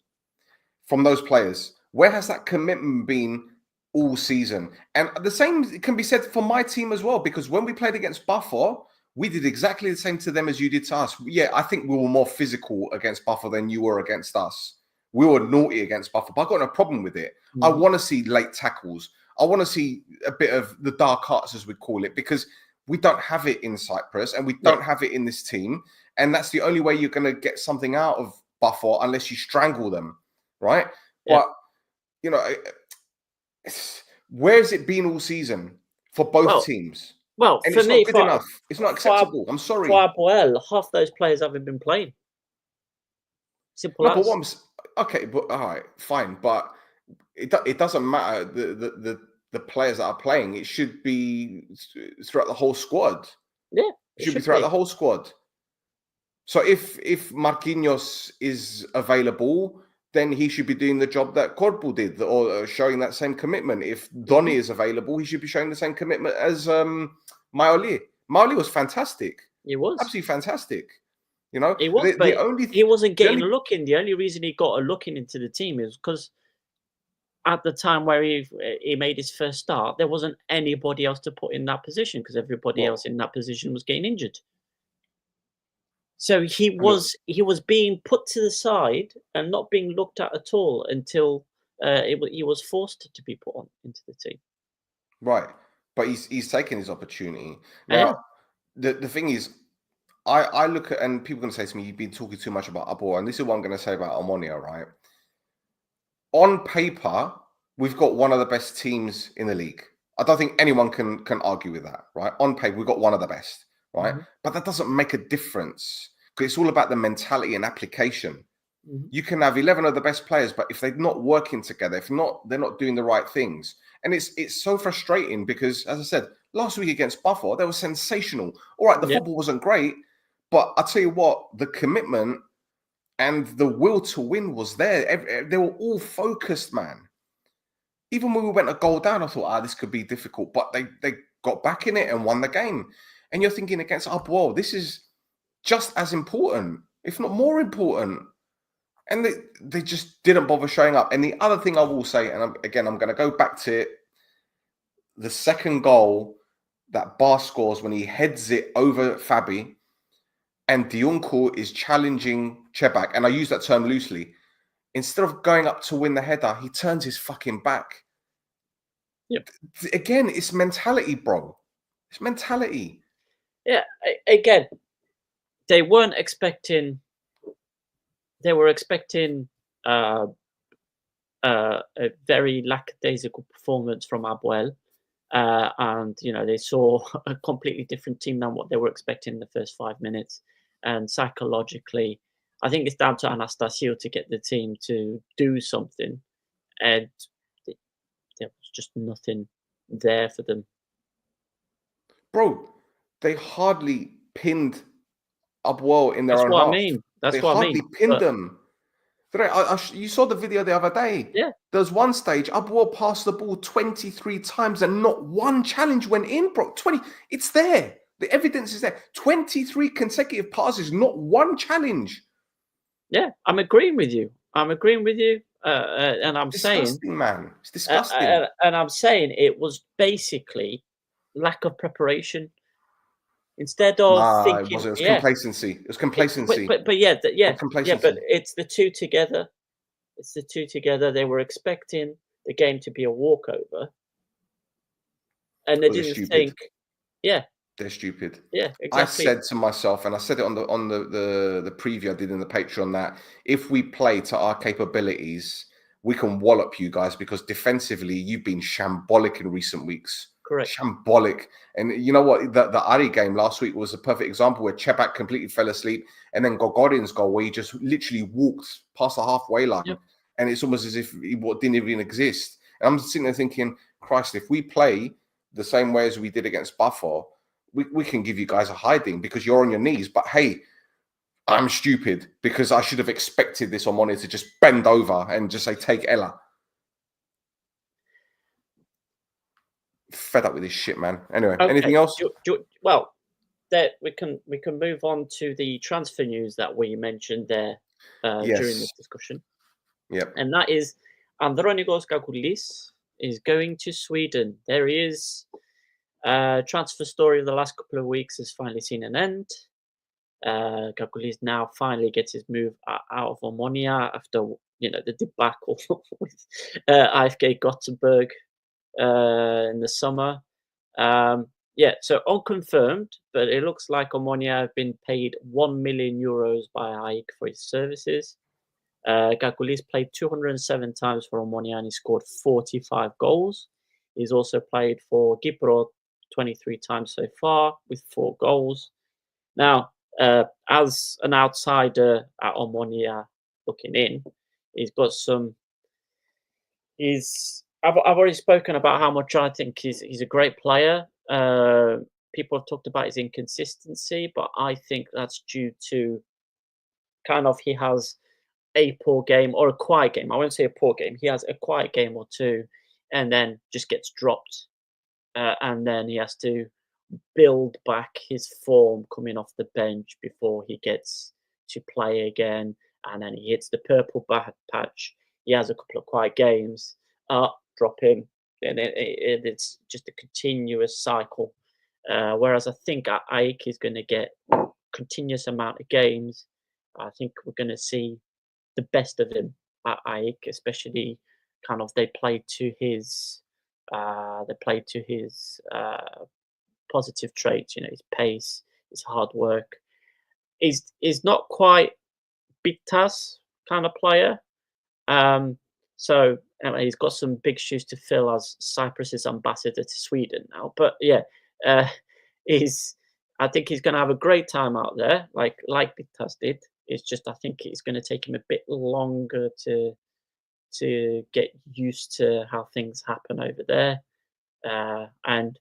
from those players? Where has that commitment been all season? And the same can be said for my team as well, because when we played against Buffer, we did exactly the same to them as you did to us. Yeah, I think we were more physical against Buffer than you were against us. We were naughty against Buffer, but I got no problem with it. I want to see late tackles. I want to see a bit of the dark arts, as we call it, because we don't have it in Cyprus and we don't have it in this team. And that's the only way you're going to get something out of Buffon unless you strangle them, right? But, you know, where's it been all season for both teams? Well, and for it's me, not good enough. It's not acceptable. I'm sorry. For APOEL, half those players haven't been playing. Simple as. But okay, but all right, fine. But it doesn't matter the players that are playing. It should be throughout the whole squad. Yeah, it should be throughout the whole squad. So if Marquinhos is available, then he should be doing the job that Corpo did, or showing that same commitment. If Donny is available, he should be showing the same commitment as Maoli. Maoli was fantastic. He was absolutely fantastic. You know, he was, he wasn't getting a look in. The only reason he got a look in into the team is because at the time where he made his first start, there wasn't anybody else to put in that position because everybody else in that position was getting injured. So he was being put to the side and not being looked at all until he was forced to be put on into the team. Right, but he's taken his opportunity. Now, the thing is, I look at, and people are going to say to me, you've been talking too much about APOEL, and this is what I'm going to say about Omonia, right? On paper, we've got one of the best teams in the league. I don't think anyone can argue with that, right? On paper, we've got one of the best, right? But that doesn't make a difference because it's all about the mentality and application. You can have 11 of the best players, but if they're not working together, they're not doing the right things. And it's so frustrating because, as I said, last week against Buffon, they were sensational. All right, the football wasn't great, but I tell you what, the commitment and the will to win was there. They were all focused, man. Even when we went a goal down, I thought, this could be difficult. But they got back in it and won the game. And you're thinking against APOEL, this is just as important, if not more important. And they just didn't bother showing up. And the other thing I will say, and I'm going to go back to it, the second goal that Bar scores when he heads it over Fabi, and Diunco is challenging Chebak, and I use that term loosely. Instead of going up to win the header, he turns his fucking back. Again, it's mentality, bro. It's mentality. Yeah, again, they weren't expecting. They were expecting a very lackadaisical performance from APOEL, and they saw a completely different team than what they were expecting in the first 5 minutes. And psychologically, I think it's down to Anastasio to get the team to do something, and there was just nothing there for them. Bro, they hardly pinned APOEL in their own half. That's what I mean. They hardly pinned them. You saw the video the other day. Yeah. There's one stage, APOEL passed the ball 23 times and not one challenge went in, bro. It's there. The evidence is there. 23 consecutive passes, not one challenge. Yeah, I'm agreeing with you. And I'm disgusting, saying, man, it's disgusting. And I'm saying it was basically lack of preparation. Instead of thinking, it was complacency. It was complacency. But it's the two together. It's the two together. They were expecting the game to be a walkover, and they didn't think. Yeah, they're stupid. Yeah, exactly. I said to myself, and I said it on the preview I did in the Patreon, that if we play to our capabilities, we can wallop you guys because defensively you've been shambolic in recent weeks. Correct. Shambolic. And you know what? The Ari game last week was a perfect example where Chebak completely fell asleep, and then Gogodin's goal where he just literally walked past the halfway line. Yep. And it's almost as if he didn't even exist. And I'm sitting there thinking, Christ, if we play the same way as we did against Buffon, we can give you guys a hiding because you're on your knees. But hey, I'm stupid because I should have expected this on Monitor to just bend over and just say, take Ella. Fed up with this shit, man. Anyway, okay. Anything else? Well, we can move on to the transfer news that we mentioned there during this discussion. Yep. And that is Vryonides kAIKoullis is going to Sweden. There is transfer story of the last couple of weeks has finally seen an end. kAIKoullis now finally gets his move out of Omonia after the debacle with AFK Gothenburg. in the summer. Yeah, so unconfirmed, but it looks like Omonia have been paid €1 million by AEK for his services. kAIKoullis played 207 times for Omonia and he scored 45 goals. He's also played for Gipro 23 times so far with 4 goals. Now, as an outsider at Omonia looking in, he's got some. I've already spoken about how much I think he's a great player. People have talked about his inconsistency, but I think that's due to kind of he has a poor game or a quiet game. I won't say a poor game. He has a quiet game or two, and then just gets dropped, and then he has to build back his form coming off the bench before he gets to play again, and then he hits the purple patch. He has a couple of quiet games, drop him, and it's just a continuous cycle. Whereas I think AEK is going to get continuous amount of games. I think we're going to see the best of him at AEK, especially kind of they play to his positive traits. You know, his pace, his hard work. He's not quite Bigtas kind of player. So anyway, he's got some big shoes to fill as Cyprus's ambassador to Sweden now. But yeah, I think he's going to have a great time out there, like Bigtas did. It's just I think it's going to take him a bit longer to get used to how things happen over there. And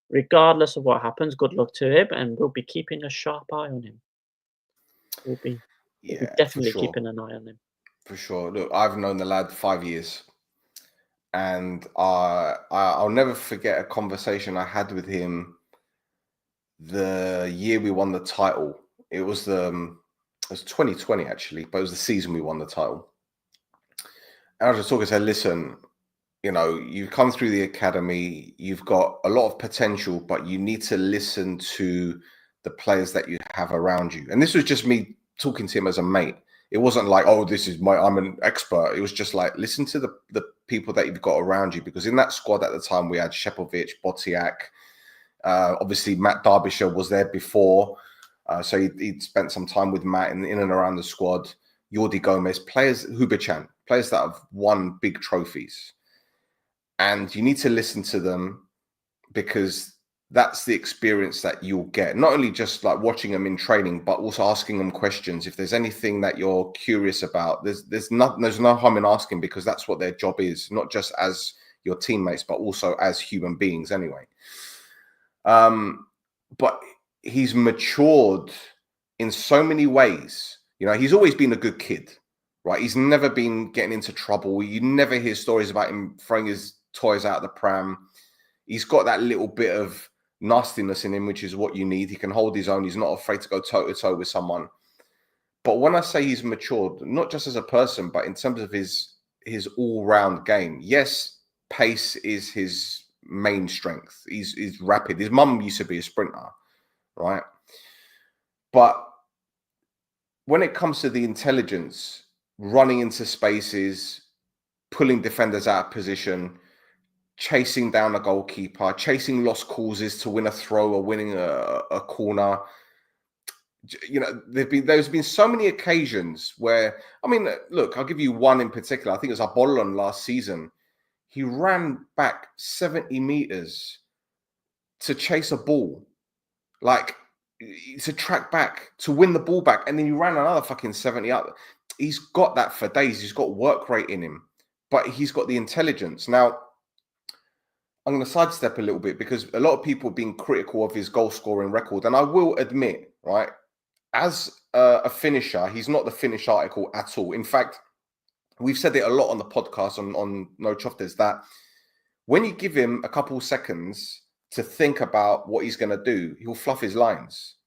regardless of what happens, good luck to him, and we'll be keeping a sharp eye on him. We'll be definitely keeping an eye on him. For sure. Look, I've known the lad 5 years, and I'll never forget a conversation I had with him the year we won the title. It was 2020 actually, but it was the season we won the title. And I was just talking, said, listen, you know, you've come through the academy, you've got a lot of potential, but you need to listen to the players that you have around you. And this was just me talking to him as a mate. It wasn't like, oh, I'm an expert. It was just like, listen to the people that you've got around you. Because in that squad at the time, we had Shepovic, Botiak, obviously Matt Derbyshire was there before. So he'd spent some time with Matt in and around the squad. Jordi Gomez, players, Hubichan, players that have won big trophies. And you need to listen to them because that's the experience that you'll get. Not only just like watching them in training, but also asking them questions. If there's anything that you're curious about, there's no harm in asking, because that's what their job is, not just as your teammates, but also as human beings anyway. But he's matured in so many ways. You know, he's always been a good kid, right? He's never been getting into trouble. You never hear stories about him throwing his toys out of the pram. He's got that little bit of nastiness in him, which is what you need. He can hold his own. He's not afraid to go toe-to-toe with someone. But when I say he's matured, not just as a person, but in terms of his all-round game, yes, pace is his main strength. He's rapid. His mum used to be a sprinter, right? But when it comes to the intelligence, running into spaces, pulling defenders out of position, chasing down a goalkeeper, chasing lost causes to win a throw or winning a corner. You know, there's been so many occasions where, I mean, look, I'll give you one in particular. I think it was Apollon last season. He ran back 70 meters to chase a ball, like to track back, to win the ball back. And then he ran another fucking 70 up. He's got that for days. He's got work rate in him, but he's got the intelligence. Now, I'm going to sidestep a little bit because a lot of people have been critical of his goal scoring record. And I will admit, right, as a finisher, he's not the finished article at all. In fact, we've said it a lot on the podcast on No Choftes that when you give him a couple seconds to think about what he's going to do, he'll fluff his lines.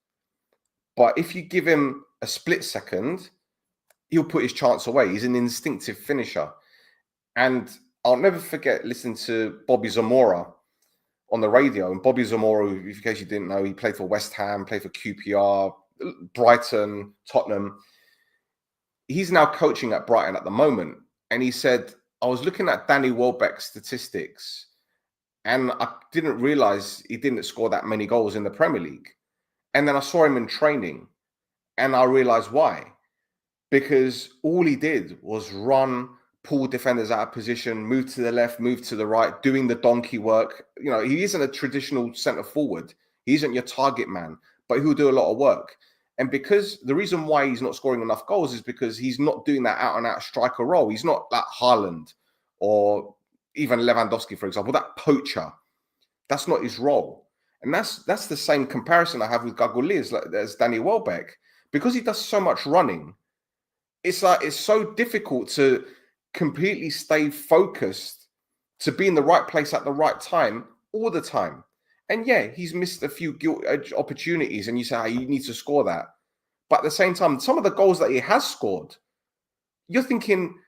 But if you give him a split second, he'll put his chance away. He's an instinctive finisher. And I'll never forget listening to Bobby Zamora on the radio. And Bobby Zamora, in case you didn't know, he played for West Ham, played for QPR, Brighton, Tottenham. He's now coaching at Brighton at the moment. And he said, I was looking at Danny Welbeck's statistics and I didn't realize he didn't score that many goals in the Premier League. And then I saw him in training, and I realized why. Because all he did was run, pull defenders out of position, move to the left, move to the right, doing the donkey work. You know, he isn't a traditional centre forward. He isn't your target man, but he'll do a lot of work. And because the reason why he's not scoring enough goals is because he's not doing that out-and-out striker role. He's not like Haaland or even Lewandowski, for example, that poacher. That's not his role. And that's the same comparison I have with kAIKoullis, like as Danny Welbeck. Because he does so much running, it's like it's so difficult to completely stay focused, to be in the right place at the right time all the time. And yeah, he's missed a few opportunities, and you say, you need to score that. But at the same time, some of the goals that he has scored, you're thinking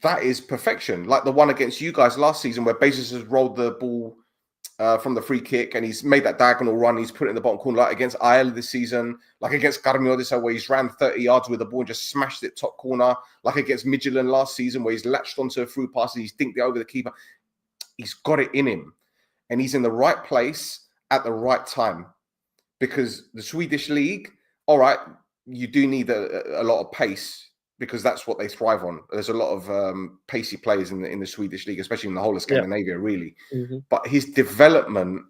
that is perfection. Like the one against you guys last season where Bezos has rolled the ball from the free kick, and he's made that diagonal run. He's put it in the bottom corner, like against APOEL this season, like against Vryonides, where he's ran 30 yards with the ball and just smashed it top corner, like against Midtjylland last season, where he's latched onto a through pass and he's dinked it over the keeper. He's got it in him, and he's in the right place at the right time. Because the Swedish league, all right, you do need a lot of pace, because that's what they thrive on. There's a lot of pacey players in the Swedish league, especially in the whole of Scandinavia, really. But his development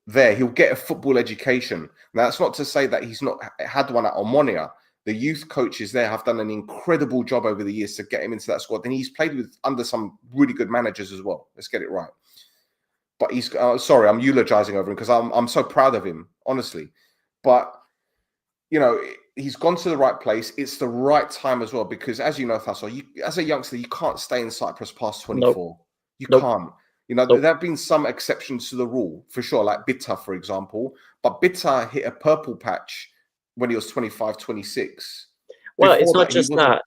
there, he'll get a football education. Now, that's not to say that he's not had one at Omonia. The youth coaches there have done an incredible job over the years to get him into that squad. And he's played with under some really good managers as well. Let's get it right. But he's sorry, I'm eulogizing over him because I'm so proud of him, honestly. But you know, he's gone to the right place. It's the right time as well, because as you know, Thasso, as a youngster, you can't stay in Cyprus past 24. Nope. You can't. You know, there have been some exceptions to the rule, for sure, like Bitta, for example. But Bitta hit a purple patch when he was 25, 26. Well, it's not just that.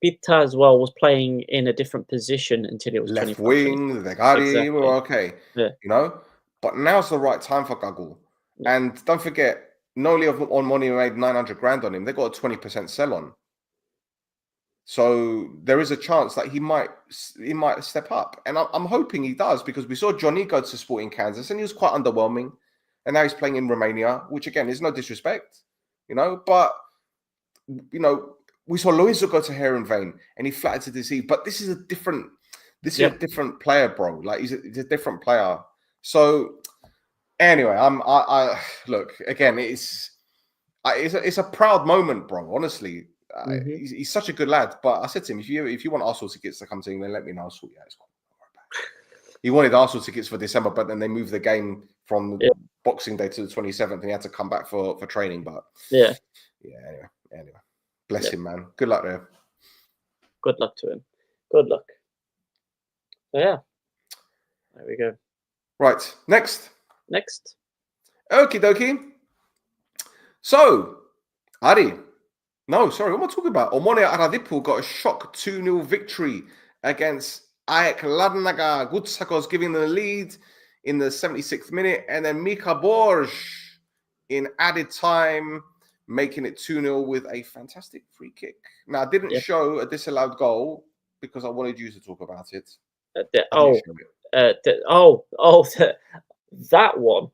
Bitta as well was playing in a different position until he was left 25. Wing, the guy, exactly. We were okay. Yeah. You know? But now's the right time for kAIKoullis. Yeah. And don't forget, Noli on money made 900 grand on him. They got a 20% sell on. So there is a chance that he might step up. And I'm hoping he does, because we saw Johnny go to Sporting Kansas and he was quite underwhelming. And now he's playing in Romania, which again is no disrespect, you know, but you know, we saw Loizo go to Heerenveen and he flattered to deceive. But this is a different a different player, bro. Like he's a different player. So anyway, I look again. It's a proud moment, bro. Honestly, he's such a good lad. But I said to him, if you want Arsenal tickets to come to England, let me know. I'll sort you out. He wanted Arsenal tickets for December, but then they moved the game from Boxing Day to the 27th, and he had to come back for training. But anyway, bless him, man. Good luck there. Good luck to him. Good luck. So yeah, there we go. Right, next. Okie dokie. So, Ari. No, sorry, what am I talking about? Omonia Aradipu got a shock 2-0 victory against AEK Larnaca. Gutsakos giving the lead in the 76th minute, and then Mika Borj in added time, making it 2-0 with a fantastic free kick. Now, I didn't show a disallowed goal because I wanted you to talk about it. That one,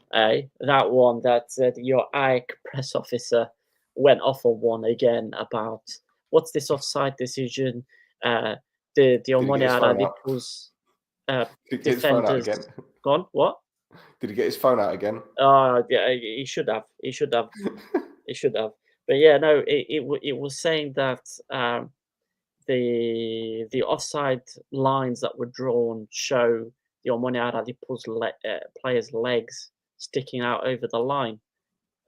that one that your AEK press officer went off on one again about what's this offside decision? The Omonia Aradipu's defenders gone. What? Did he get his phone out again? Yeah, he should have. He should have. He should have. But yeah, no, it was saying that the offside lines that were drawn show the Omonia Aradipu's players' legs sticking out over the line.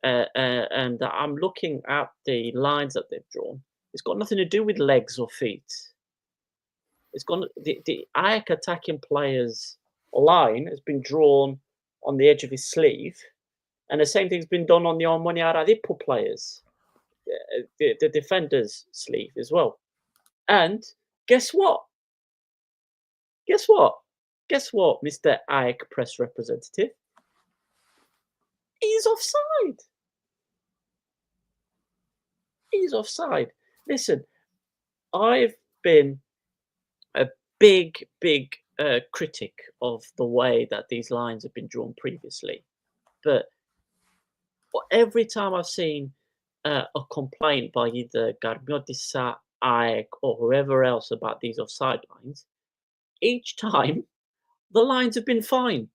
And I'm looking at the lines that they've drawn. It's got nothing to do with legs or feet. It's got the AEK attacking player's line has been drawn on the edge of his sleeve, and the same thing's been done on the Omonia Aradipu players, the defender's sleeve as well. And guess what? Guess what, Mr. AEK press representative? He's offside. He's offside. Listen, I've been a big critic of the way that these lines have been drawn previously, but every time I've seen a complaint by either Vryonides, AEK, or whoever else about these offside lines, each time the lines have been fine.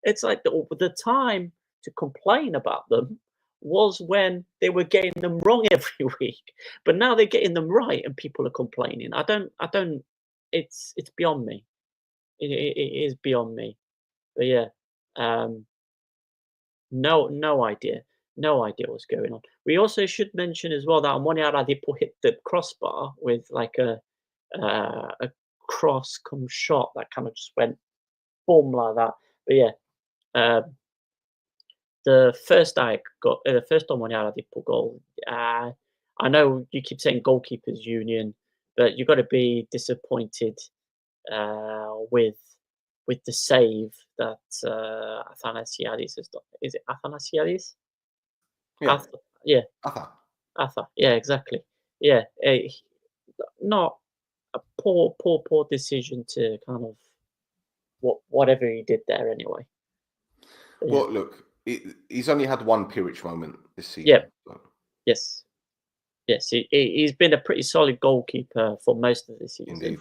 It's like the time to complain about them was when they were getting them wrong every week, but now they're getting them right and people are complaining. I don't. It's beyond me. It is beyond me. But yeah, no idea. No idea what's going on. We also should mention as well that Amoni Aradipo hit the crossbar with like a cross come shot that kind of just went boom like that. But yeah, the first the first Amoni Aradipo goal. I know you keep saying goalkeepers union, but you've got to be disappointed with the save that Athanasiadis has done. Is it Athanasiadis? Yeah. Yeah. Atha. Yeah, exactly. Yeah, not a poor decision to kind of whatever he did there anyway. But Well, look, he's only had one Pirich moment this season. Yeah. So. Yes. He's been a pretty solid goalkeeper for most of the season. Indeed.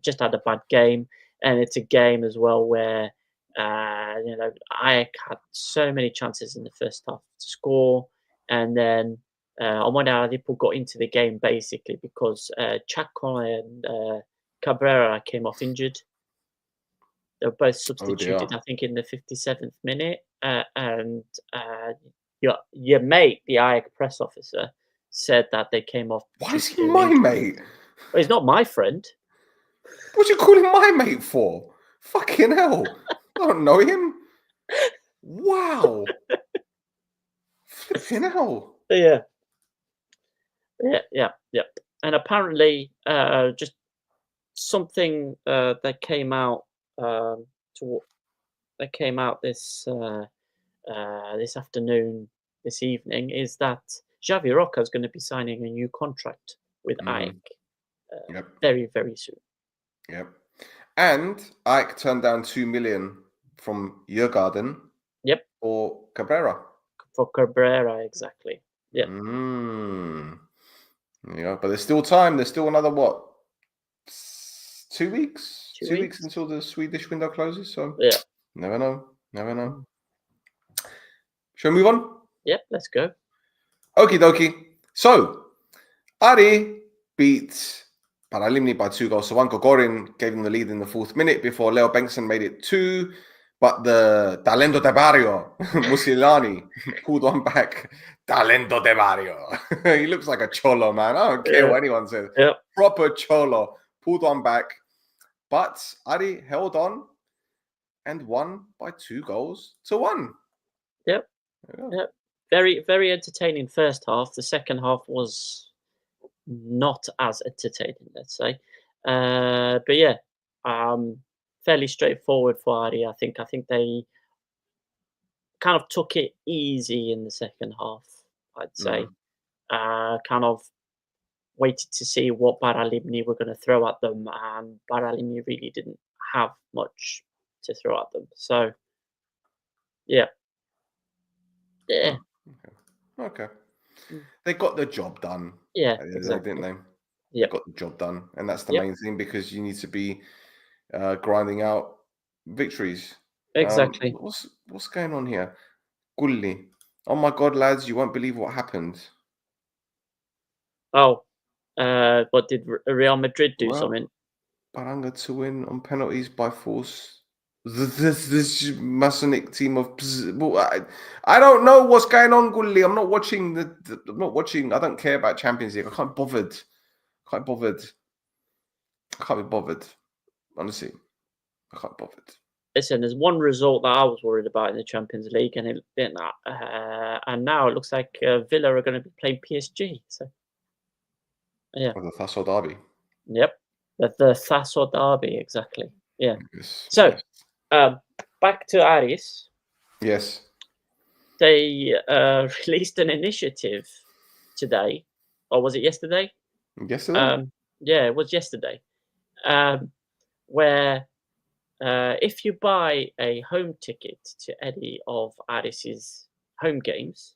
Just had a bad game, and it's a game as well where AEK had so many chances in the first half to score, and then Amoni Aradipo got into the game basically because Chacon and Cabrera came off injured. They were both substituted, I think, in the 57th minute, and your mate, the AEK press officer, said that they came off. Why is he my mate? Well, he's not my friend. What are you calling my mate for? Fucking hell. I don't know him. Wow. Flipping hell. Yeah. And apparently, just something that came out this afternoon, this evening, is that Xavi Roca is going to be signing a new contract with AEK very, very soon. Yep. And AEK turned down 2 million from Jurgarden. Yep. For Cabrera. For Cabrera, exactly. Yeah. Yeah, but there's still time. There's still another 2 weeks? 2 weeks until the Swedish window closes. So yeah. Never know. Shall we move on? Yep, let's go. Okie dokie. So Ari beat Paralimni by 2 goals. So one Gogorin gave them the lead in the 4th minute before Leo Bengtsson made it 2. But the Talento de Barrio, Musilani, pulled one back. Talento de Barrio. He looks like a cholo, man. I don't care what anyone says. Yeah. Proper cholo. Pulled one back. But Ari held on and won by 2 goals to 1. Yep. Yep. Very, very entertaining first half. The second half was not as entertaining, let's say. But yeah, fairly straightforward for Ari. I think they kind of took it easy in the second half, I'd say. Kind of waited to see what Paralimni were going to throw at them, and Paralimni really didn't have much to throw at them. So, yeah. Okay. They got the job done. Yeah, exactly. Didn't they? Yeah. They got the job done, and that's the main thing, because you need to be grinding out victories. Exactly. What's going on here? Gulli. Oh my God, lads, you won't believe what happened. Oh, what did Real Madrid do? Something? Baranga to win on penalties by force. This Masonic team of I don't know what's going on, Gulli. I'm not watching I'm not watching. I don't care about Champions League. I can't be bothered. Honestly, I can't be bothered. Listen, there's one result that I was worried about in the Champions League, and and now it looks like Villa are going to be playing PSG. So, yeah. For the Thasso derby. Yep, the Thasso derby, exactly. Yeah. Yes, so, back to Aris. Yes. They released an initiative today, or was it yesterday? Yesterday. Yeah, it was yesterday. where if you buy a home ticket to any of Addis's home games,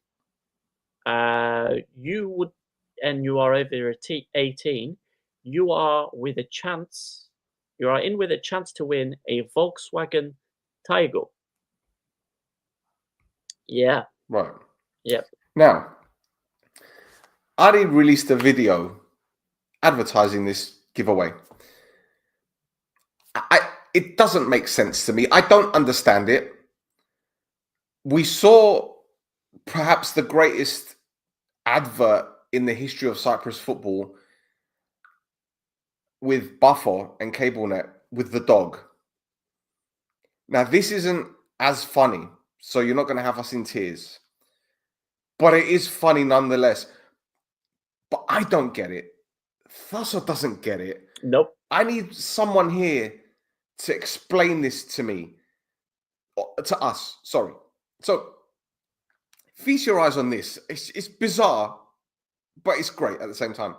you would, and you are over 18, you are in with a chance to win a Volkswagen Taigo. Yeah. Right. Yep. Now, Adi released a video advertising this giveaway. It doesn't make sense to me. I don't understand it. We saw perhaps the greatest advert in the history of Cyprus football with Buffer and CableNet with the dog. Now, this isn't as funny, so you're not going to have us in tears. But it is funny nonetheless. But I don't get it. Thasso doesn't get it. Nope. I need someone here to explain this to me. To us, sorry. So, feast your eyes on this. It's bizarre, but it's great at the same time.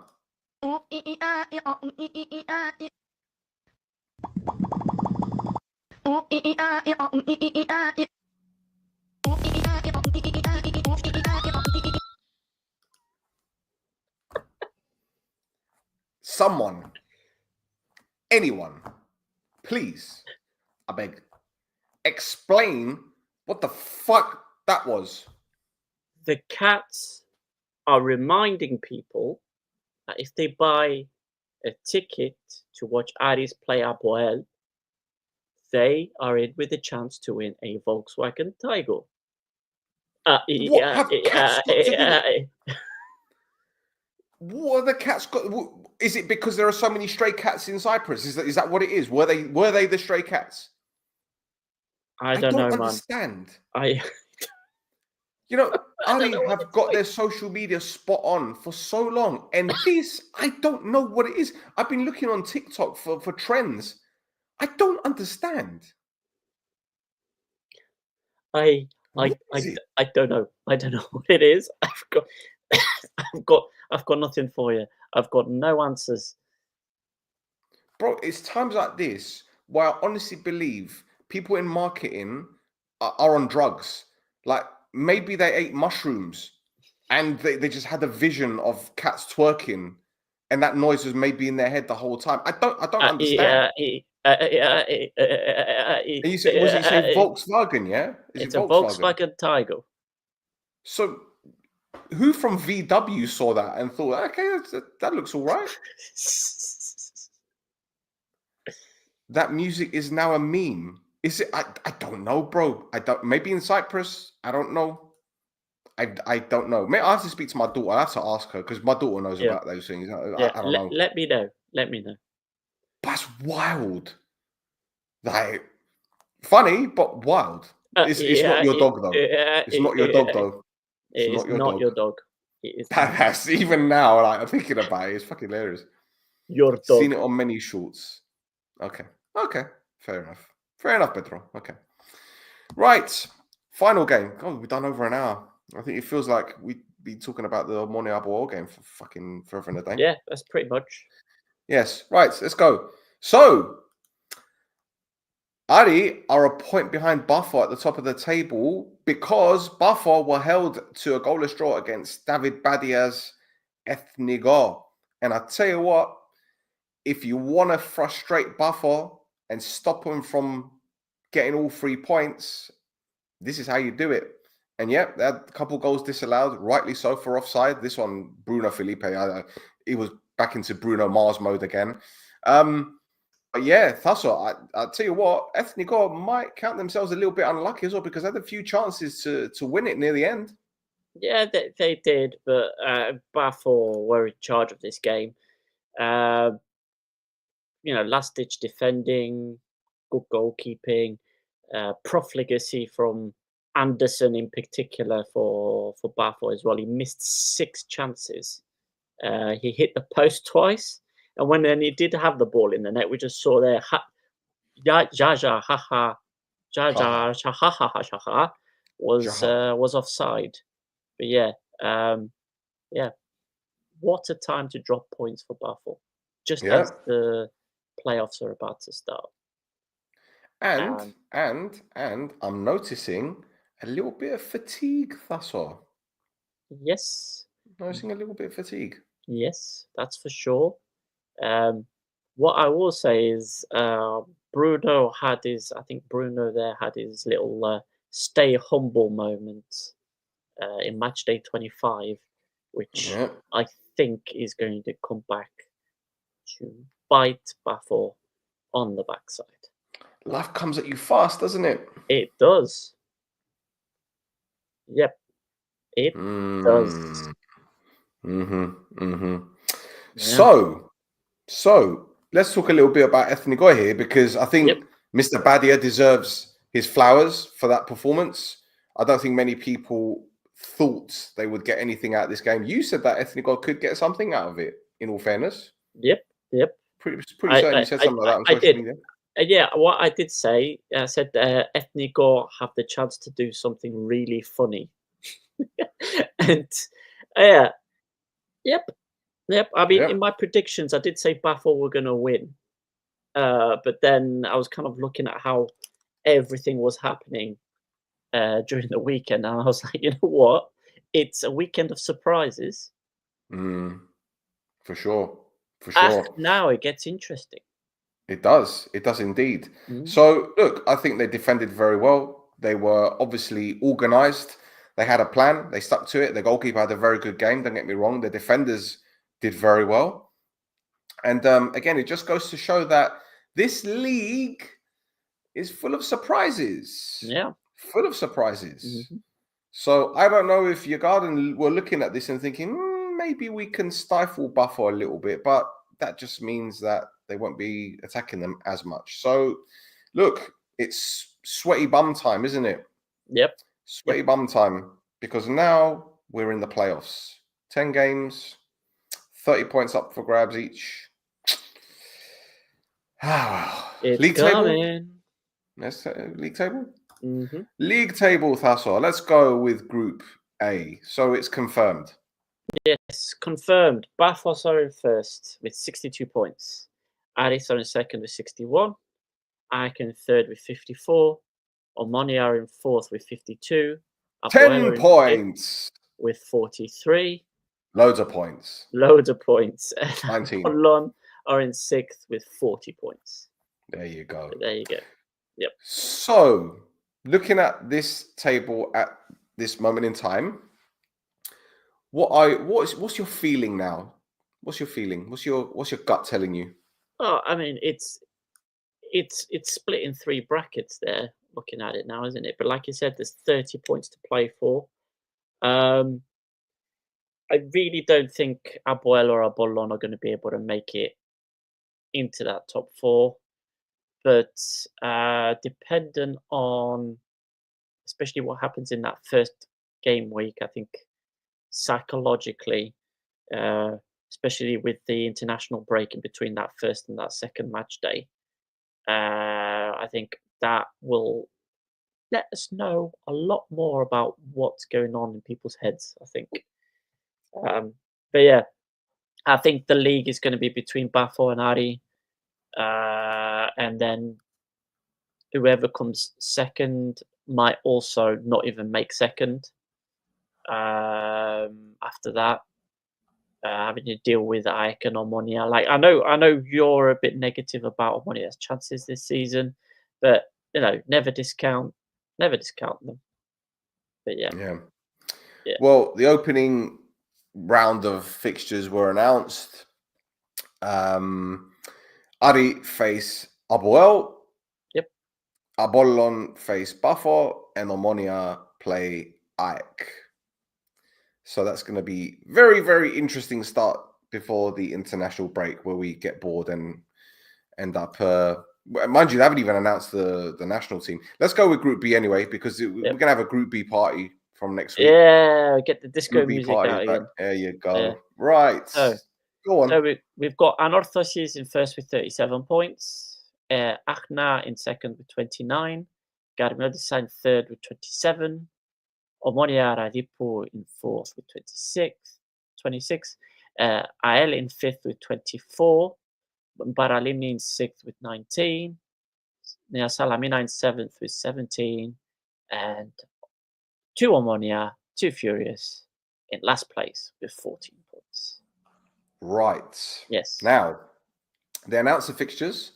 Someone, anyone, please, I beg, explain what the fuck that was. The cats are reminding people that if they buy a ticket to watch Aris play APOEL, they are in with a chance to win a Volkswagen Taigo. What have cats got to do? What are the cats got? Is it because there are so many stray cats in Cyprus? Is that what it is? Were they the stray cats? I don't know, understand. man. You know, Adi have got their social media spot on for so long, and this, I don't know what it is. I've been looking on TikTok for trends. I don't understand. I don't know. I don't know what it is. I've got nothing for you. I've got no answers. Bro, it's times like this where I honestly believe people in marketing are on drugs. Like, maybe they ate mushrooms and they just had a vision of cats twerking, and that noise was maybe in their head the whole time. I don't understand. And you said, was he saying Volkswagen? Yeah, it's a Volkswagen Taigo. So, who from VW saw that and thought, okay, that looks all right? That music is now a meme. Is it? I don't know, bro. I don't. Maybe in Cyprus. I don't know. I don't know. Maybe I have to speak to my daughter. I have to ask her because my daughter knows about those things. I don't know. Let me know. Let me know. That's wild. Like, funny, but wild. It's not your dog, though. It's not your dog, though. It's not your dog. It is that's even now, like, I'm thinking about it. It's fucking hilarious. Your dog. Seen it on many shorts. Okay. Fair enough, Pedro. Okay. Right. Final game. God, we've done over an hour. I think it feels like we'd be talking about the Morning APOEL game for fucking forever and a day. Yeah, that's pretty much. Yes. Right. Let's go. So, Ari are a point behind Buffer at the top of the table because Buffer were held to a goalless draw against David Badia's Ethnigo. And I tell you what, if you want to frustrate Buffer and stop them from getting all 3 points, this is how you do it. And yeah, they had a couple goals disallowed, rightly so, for offside. This one, Bruno Felipe, he was back into Bruno Mars mode again. But yeah, Thasso, I tell you what, Ethnigo might count themselves a little bit unlucky as well because they had a few chances to win it near the end. Yeah, they did, but Buffer were in charge of this game. Last-ditch defending, good goalkeeping, profligacy from Anderson in particular for Buffer as well. He missed 6 chances. He hit the post twice, and when he did have the ball in the net, we just saw there, was offside. But yeah, what a time to drop points for Buffer. Just as the playoffs are about to start. And I'm noticing a little bit of fatigue, that's all. Yes. Noticing a little bit of fatigue. Yes, that's for sure. What I will say is Bruno had his, I think Bruno there had his little stay humble moment in match day 25, which Yeah. I think is going to come back to bite Pafos on the backside. Life comes at you fast, doesn't it? It does. Yep, it does. Yeah. So let's talk a little bit about Ethnigoy here, because I think Yep. Mr. Badia deserves his flowers for that performance. I don't think many people thought they would get anything out of this game. You said that Ethnigoy could get something out of it, in all fairness. Yep. Pretty certain you said something like that on I social did. media. Yeah, what I did say, I said Ethnigoy have the chance to do something really funny. And yeah, yep. I mean, in my predictions, I did say Pafos were going to win. But then I was kind of looking at how everything was happening during the weekend, and I was like, you know what? It's a weekend of surprises. For sure. For sure. Now it gets interesting. It does. It does indeed. Mm. So, look, I think they defended very well. They were obviously organised. They had a plan. They stuck to it. The goalkeeper had a very good game. Don't get me wrong. The defenders did very well. And again, it just goes to show that this league is full of surprises. Yeah. Full of surprises. Mm-hmm. So I don't know if your garden were looking at this and thinking, maybe we can stifle Pafos a little bit, but that just means that they won't be attacking them as much. So look, it's sweaty bum time, isn't it? Yep. Sweaty bum time, because now we're in the playoffs. 10 games, 30 points up for grabs each. It's league coming. table. Let's league table. Mm-hmm. League table, Thasso. Let's go with Group A. So it's confirmed. Yes, confirmed. Pafos are in first with 62 points. Aris are in second with 61. AEK in third with 54. Omonia are in fourth with 52. 10 points. With 43. Loads of points. 19. Apoel are in sixth with 40 points. There you go. Yep. So, looking at this table at this moment in time, what's your feeling now? What's your feeling? What's your gut telling you? Oh, I mean, it's split in three brackets there. Looking at it now, isn't it? But like you said, there's 30 points to play for. I really don't think APOEL or Apollon are going to be able to make it into that top four. But dependent on especially what happens in that first game week, I think psychologically, especially with the international break in between that first and that second match day, I think that will let us know a lot more about what's going on in people's heads, I think. But yeah, I think the league is going to be between Pafos and Ari. And then whoever comes second might also not even make second. After that, having to deal with AEK and Omonia. Like I know you're a bit negative about Omonia's chances this season, but never discount them. But yeah. Well, the opening round of fixtures were announced. Ari face APOEL. Yep. Apollon face Pafos, and Omonia play AEK. So that's going to be very, very interesting start before the international break, where we get bored and end up. Mind you, they haven't even announced the national team. Let's go with Group B anyway, because we're going to have a Group B party from next week. Yeah, get the disco Group B music party out again. There you go. Yeah. Right. So, go on. So we've got Anorthosis in first with 37 points. Ach-Now in second with 29. Vryonides in third with 27. Omonia Radipo in fourth with 26. APOEL in fifth with 24. Paralimni in 6th with 19. Nea Salamina in 7th with 17. And 2 Omonia, 2 Furious in last place with 14 points. Right. Yes. Now, they announced the fixtures.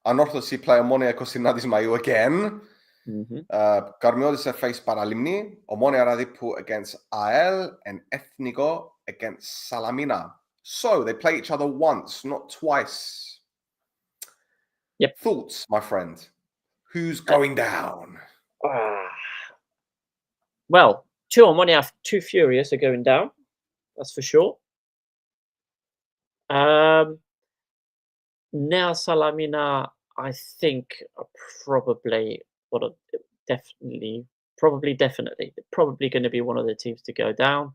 Anorthodoxy play Omonia Kostinadis Mayu again. Karmiotis face Paralimni. Omonia Radipu against APOEL and Ethniko against Salamina. So they play each other once, not twice. Yep. Thoughts, my friend? Who's going down? Well, 2 Omonia, 2 Furious are going down. That's for sure. Now Salamina, I think, are probably definitely going to be one of the teams to go down.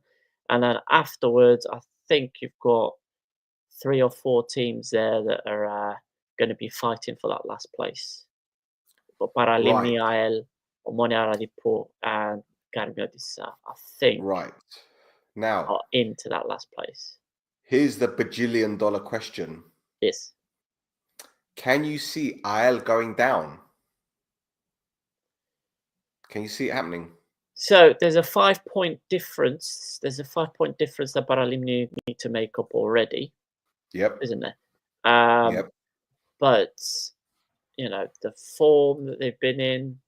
And then afterwards, I think you've got 3 or 4 teams there that are going to be fighting for that last place. But Paralimni, APOEL, Omonia Radipo, and Karmiotis, I think, now are into that last place. Here's the bajillion-dollar question. Yes. Can you see APOEL going down? Can you see it happening? So there's a 5-point difference. There's a 5-point difference that Paralimni need to make up already. Yep. Isn't there? Yep. But, you know, the form that they've been in,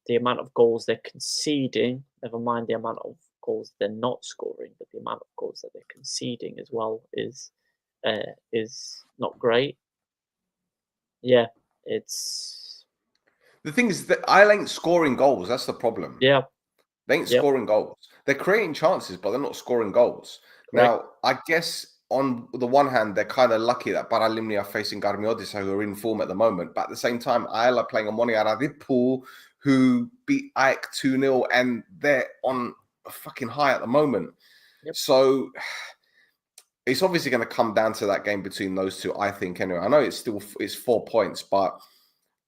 the amount of goals they're conceding, never mind the amount of goals they're not scoring, but the amount of goals that they're conceding as well is not great. Yeah, it's... The thing is that APOEL ain't scoring goals. That's the problem. Yeah. They ain't scoring goals. They're creating chances, but they're not scoring goals. Correct. Now, I guess on the one hand, they're kind of lucky that Paralimni are facing Karmiotis, who are in form at the moment. But at the same time, APOEL are playing Omonia Radipo, who beat AEK 2-0, and they're on a fucking high at the moment. Yep. So it's obviously going to come down to that game between those two, I think, anyway. I know it's 4 points, but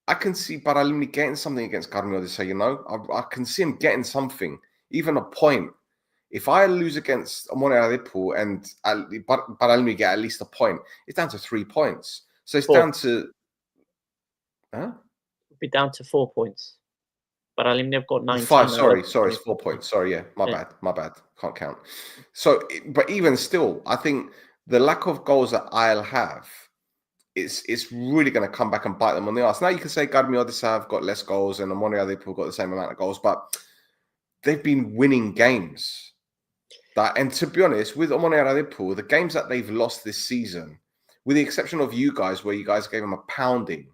I can see Paralimni getting something against Karmiotis, you know. I can see him getting something, even a point. If I lose against Omonia Radipo and Paralimni get at least a point, it's down to 3 points. So it's 4. down to... Huh? It'll be down to 4 points. Paralimni have got 19. 5, sorry, it's 4 points. Sorry, yeah, my bad. Can't count. So, but even still, I think the lack of goals that APOEL have, it's really going to come back and bite them on the arse. Now you can say Karmiotis have got less goals and Omonia Radipo got the same amount of goals, but they've been winning games. And to be honest, with Omonia Radipo, the games that they've lost this season, with the exception of you guys, where you guys gave them a pounding,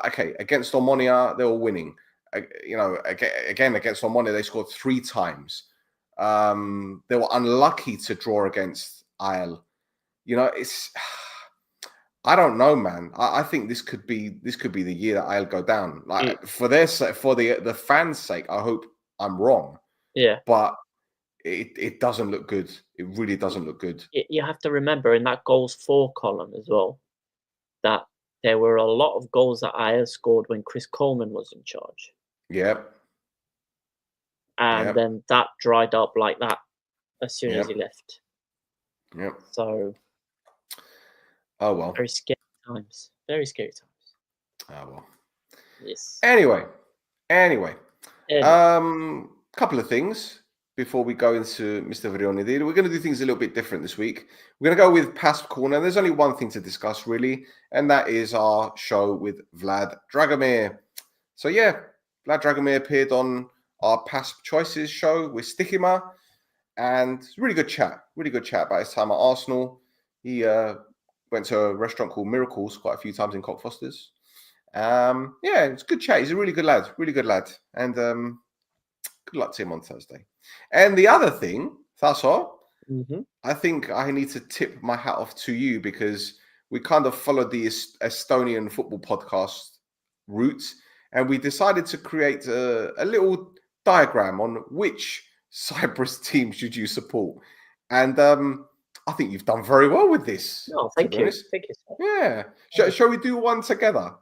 okay, against Omonia, they were winning. You know, again, against Omonia, they scored 3 times. They were unlucky to draw against APOEL. You know, I don't know, man. I think this could be the year that APOEL go down. Like for their sake, for the fans' sake, I hope I'm wrong. Yeah. But it doesn't look good. It really doesn't look good. You have to remember in that goals for column as well that there were a lot of goals that APOEL scored when Chris Coleman was in charge. Yep. And then that dried up like that as soon as he left. Yep. So, oh well. Very scary times. Very scary times. Oh well. Yes. Anyway. Couple of things before we go into Mr. Vryonides. We're going to do things a little bit different this week. We're going to go with PASP Corner. There's only one thing to discuss, really, and that is our show with Vlad Dragomir. So, yeah, Vlad Dragomir appeared on our PASP Choices show with Stikima, and it's a really good chat about his time at Arsenal. He went to a restaurant called Miracles quite a few times in Cockfosters. Yeah, it's a good chat. He's a really good lad, and good luck to him on Thursday. And the other thing, Thaso, I think I need to tip my hat off to you because we kind of followed the Estonian football podcast route, and we decided to create a little diagram on which Cyprus team should you support. And I think you've done very well with this. No, thank you. Thank you. Yeah. Shall we do one together?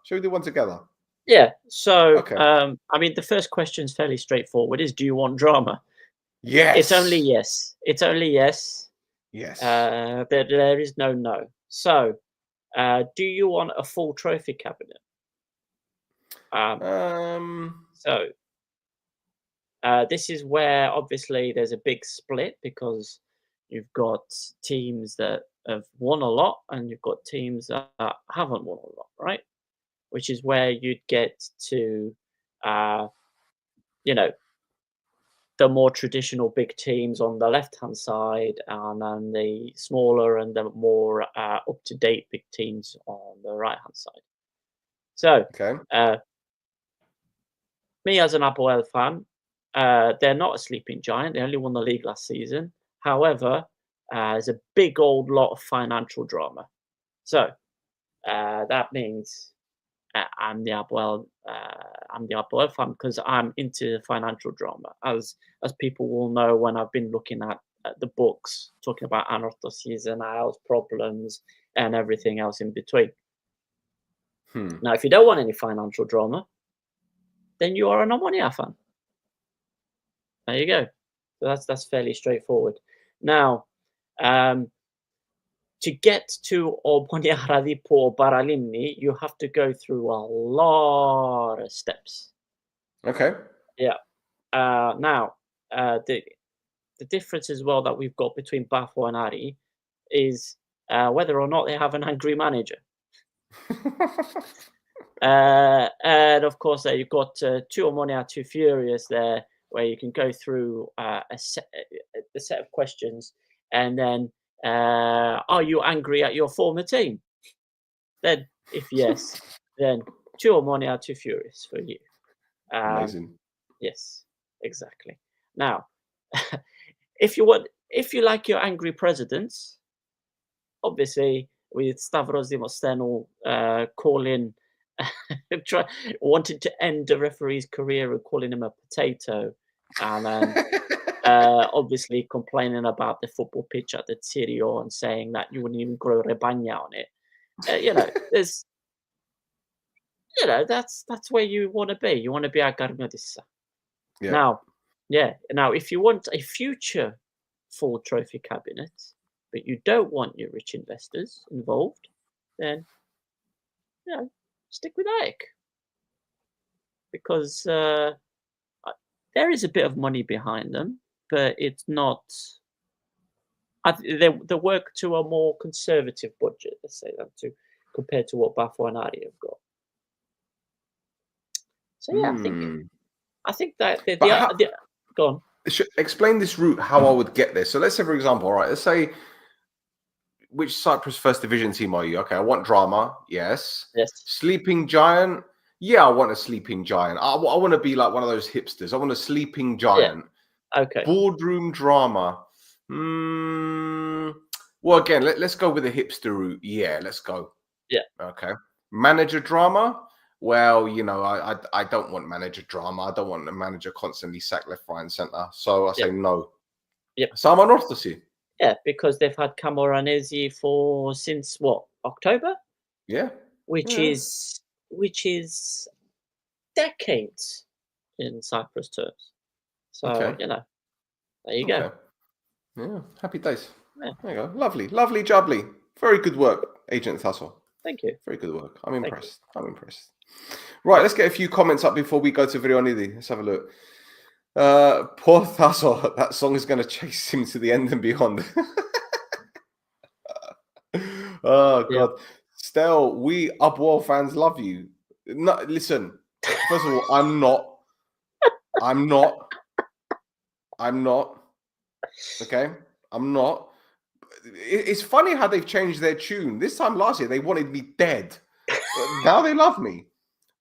Yeah. So, okay. I mean, the first question is fairly straightforward. Do you want drama? Yes. It's only yes. Yes. There is no. So, Do you want a full trophy cabinet? So this is where obviously there's a big split because you've got teams that have won a lot and you've got teams that haven't won a lot, right? Which is where you'd get to, you know, the more traditional big teams on the left-hand side, and then the smaller and the more up-to-date big teams on the right-hand side. So, me as an APOEL fan, they're not a sleeping giant. They only won the league last season. However, there's a big old lot of financial drama. So that means I'm the APOEL fan because I'm into financial drama, as people will know when I've been looking at the books talking about anorthosis and IELTS problems and everything else in between. Now, if you don't want any financial drama, then you are an Omonia fan. There you go. So that's fairly straightforward. Now, to get to Omonia Radipo Baralimni, you have to go through a lot of steps. Okay. Yeah. Now, the difference as well that we've got between Bafo and Ari is whether or not they have an angry manager. And of course, you've got two Omonia, two Furious there, where you can go through a set of questions, and then are you angry at your former team? Then, if yes, then two Omonia, two Furious for you. Amazing. Yes, exactly. Now, if you like your angry presidents, obviously with Stavros Demosthenou calling, wanted to end the referee's career and calling him a potato, and then obviously complaining about the football pitch at the Tirio and saying that you wouldn't even grow rebagna on it. There's, that's where you want to be. You want to be a Garnodissa. Yeah. Now, if you want a future full trophy cabinet, but you don't want your rich investors involved, then stick with AIK, because there is a bit of money behind them, but it's not. They work to a more conservative budget, let's say that, compared to what Bafo and Ari have got. So yeah, I think that go on. Explain this route, how I would get there. So let's say, for example, all right, let's say, which Cyprus First Division team are you? Okay, I want drama. Yes. Sleeping giant. Yeah, I want a sleeping giant. I want to be like one of those hipsters. I want a sleeping giant. Yeah. Okay. Boardroom drama. Well, again, let's go with the hipster route. Yeah, let's go. Yeah. Okay. Manager drama. Well, I don't want manager drama. I don't want the manager constantly sacked left, right, and centre. So I say no. Yep. So I'm anorthosis. Yeah, because they've had Camoranesi since what, October? Yeah. Which is decades in Cyprus terms. So there you go. Yeah, happy days. Yeah. There you go. Lovely, lovely jubbly. Very good work, Agent Thasso. Thank you. Very good work. I'm impressed. Right, let's get a few comments up before we go to Vryonides. Let's have a look. Poor Thasso, that song is going to chase him to the end and beyond. Oh, God. Yeah. Stel, we APOEL fans love you. No, listen, first of all, I'm not. Okay? I'm not. It's funny how they've changed their tune. This time last year, they wanted me dead. Now they love me.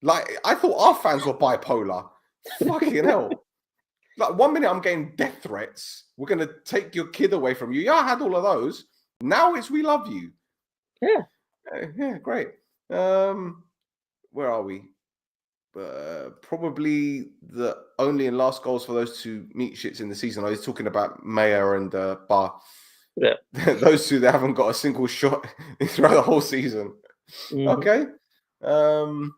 Like, I thought our fans were bipolar. Fucking hell. Like, 1 minute I'm getting death threats. We're going to take your kid away from you. Yeah, I had all of those. Now it's we love you. Yeah. Yeah, great. Where are we? Probably the only and last goals for those two meat shits in the season. I was talking about Maya and Bar. Yeah. Those two that haven't got a single shot throughout the whole season. Okay. What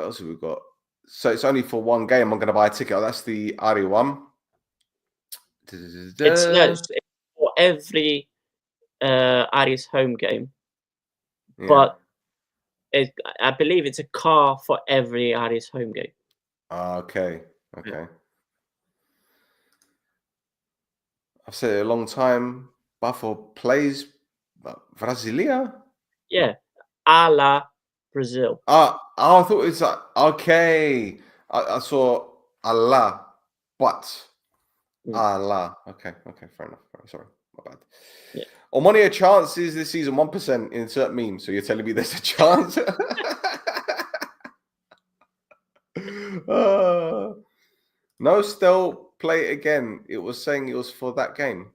else have we got? So it's only for one game. I'm going to buy a ticket. Oh, that's the Ari one. It's for every Aris home game, but I believe it's a car for every Aris home game. Okay. I've said it a long time. Pafos plays Brasilia. Yeah, a la Brazil. I thought it was okay. I saw Allah, but Allah. Okay, fair enough. Sorry, my bad. Yeah. Omonia chances this season 1%. Insert meme. So you're telling me there's a chance? No, still play it again. It was saying it was for that game.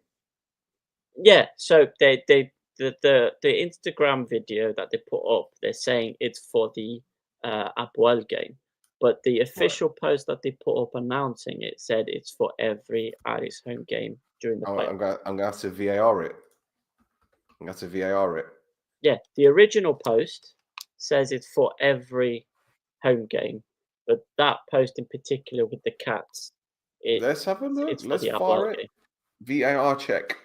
Yeah, so the Instagram video that they put up, they're saying it's for the APOEL game, but the official post that they put up announcing it said it's for every Aris home game during the playoffs. I'm gonna have to VAR it. Yeah, the original post says it's for every home game, but that post in particular with the cats, let's have a look. It's Let's for the fire APOEL it. game. VAR check.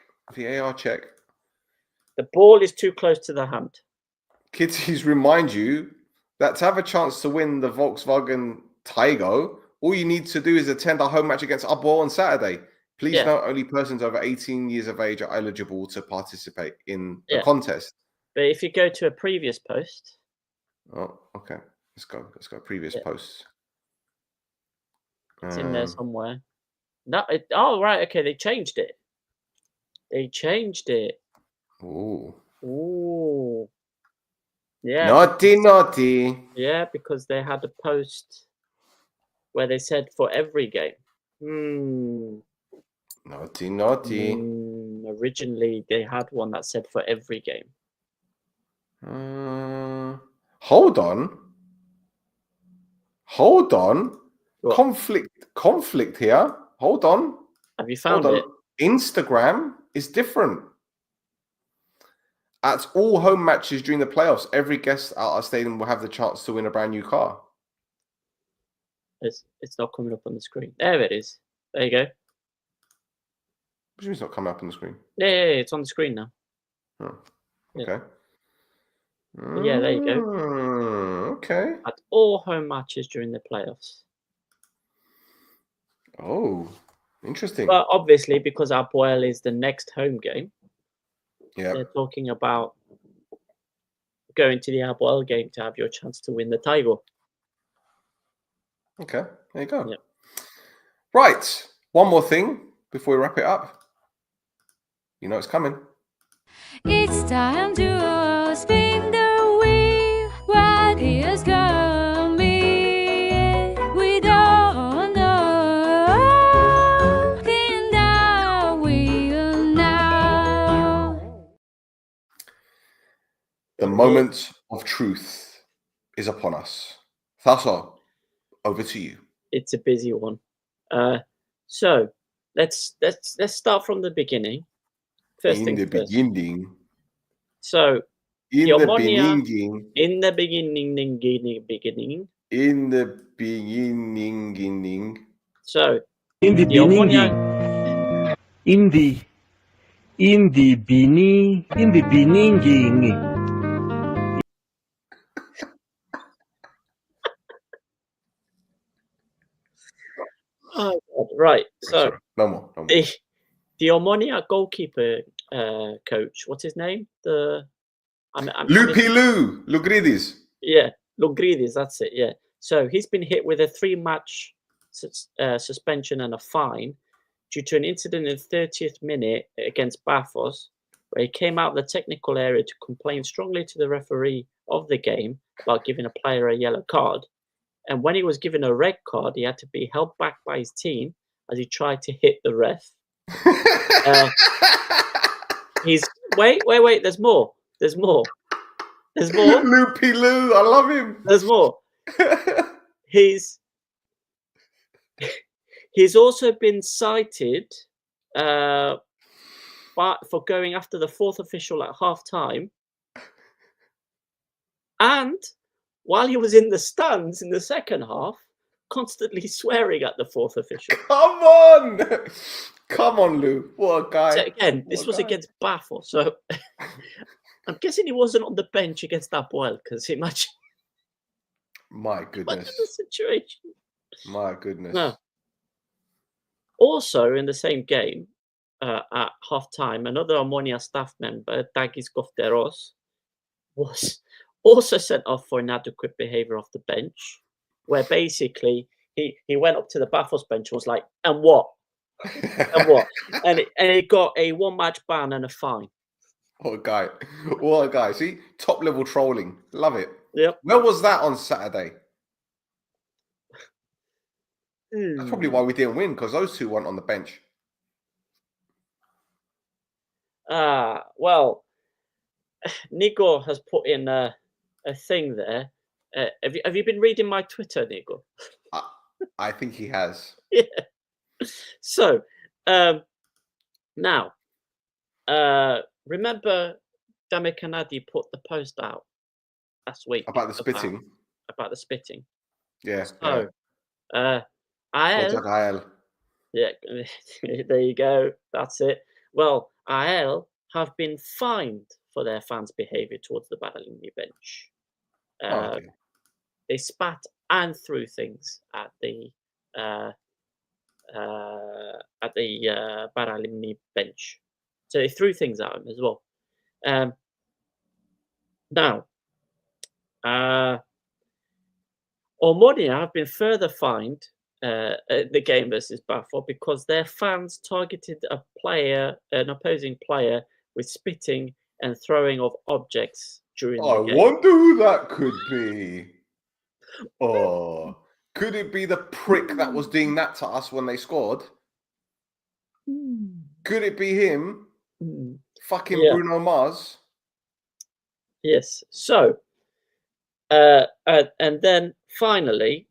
The ball is too close to the hand. Kitties remind you that to have a chance to win the Volkswagen Taigo, all you need to do is attend a home match against APOEL on Saturday. Please note, only persons over 18 years of age are eligible to participate in the contest. But if you go to a previous post. Oh, okay. Let's go. Previous posts. It's in there somewhere. No, oh, right. Okay, they changed it. Ooh. Yeah. Naughty. Yeah, because they had a post where they said for every game. Naughty. Originally, they had one that said for every game. Hold on. What? Conflict here. Hold on. Have you found it? Instagram is different. At all home matches during the playoffs, every guest at our stadium will have the chance to win a brand new car. It's not coming up on the screen. There it is. There you go. Which means it's not coming up on the screen. Yeah, it's on the screen now. Oh, okay. Yeah, there you go. Okay. At all home matches during the playoffs. Oh, interesting. But obviously, because APOEL is the next home game, they're talking about going to the APOEL game to have your chance to win the title. Okay, there you go. Yep. Right, one more thing before we wrap it up. You know it's coming. It's time to spin the wheel. What is coming? We don't know. Spin the wheel now. The moment of truth is upon us. Thaso, over to you. It's a busy one. So let's start from the beginning. First thing first. Beginning. So in the beginning. So in the beginning. Oh, right. So no more. The Omonia goalkeeper coach, what's his name? Lugridis. Yeah, Lugridis, that's it, yeah. So he's been hit with a 3-match suspension and a fine due to an incident in the 30th minute against Pafos, where he came out of the technical area to complain strongly to the referee of the game about giving a player a yellow card. And when he was given a red card, he had to be held back by his team as he tried to hit the ref. Wait, there's more. Loopy Lou, I love him. There's more. He's also been cited for going after the 4th official at half-time, and while he was in the stands in the second half, constantly swearing at the 4th official. Come on! Come on, Lou. What a guy. So again, What this a was guy. against Pafos, so I'm guessing he wasn't on the bench against APOEL because imagine My the goodness. situation. My goodness. No. Also, in the same game, at half time, another Omonia staff member, Dagis Gofteros, was also sent off for inadequate behaviour off the bench, where basically he went up to the Pafos bench and was like, and what? And what? And he got a 1-match ban and a fine. What a guy. What a guy. See, top level trolling. Love it. Yep. Where was that on Saturday? That's probably why we didn't win, because those two weren't on the bench. Well, Nico has put in a thing there. Have you been reading my Twitter, Nico? I think he has. Yeah. So, now, remember Dame Kanadi put the post out last week About the spitting. About the spitting. Yeah. So, yeah. APOEL, yeah, there you go. That's it. Well, APOEL have been fined for their fans' behaviour towards the Badalini bench. Okay. They spat and threw things at the Badalini bench. So they threw things at him as well. Now, Omonia have been further fined at the game versus Pafos because their fans targeted an opposing player, with spitting and throwing of objects during the game. I wonder who that could be. Oh, could it be the prick that was doing that to us when they scored? Could it be him? Fucking Yeah. Bruno Mars? Yes. So, and then finally,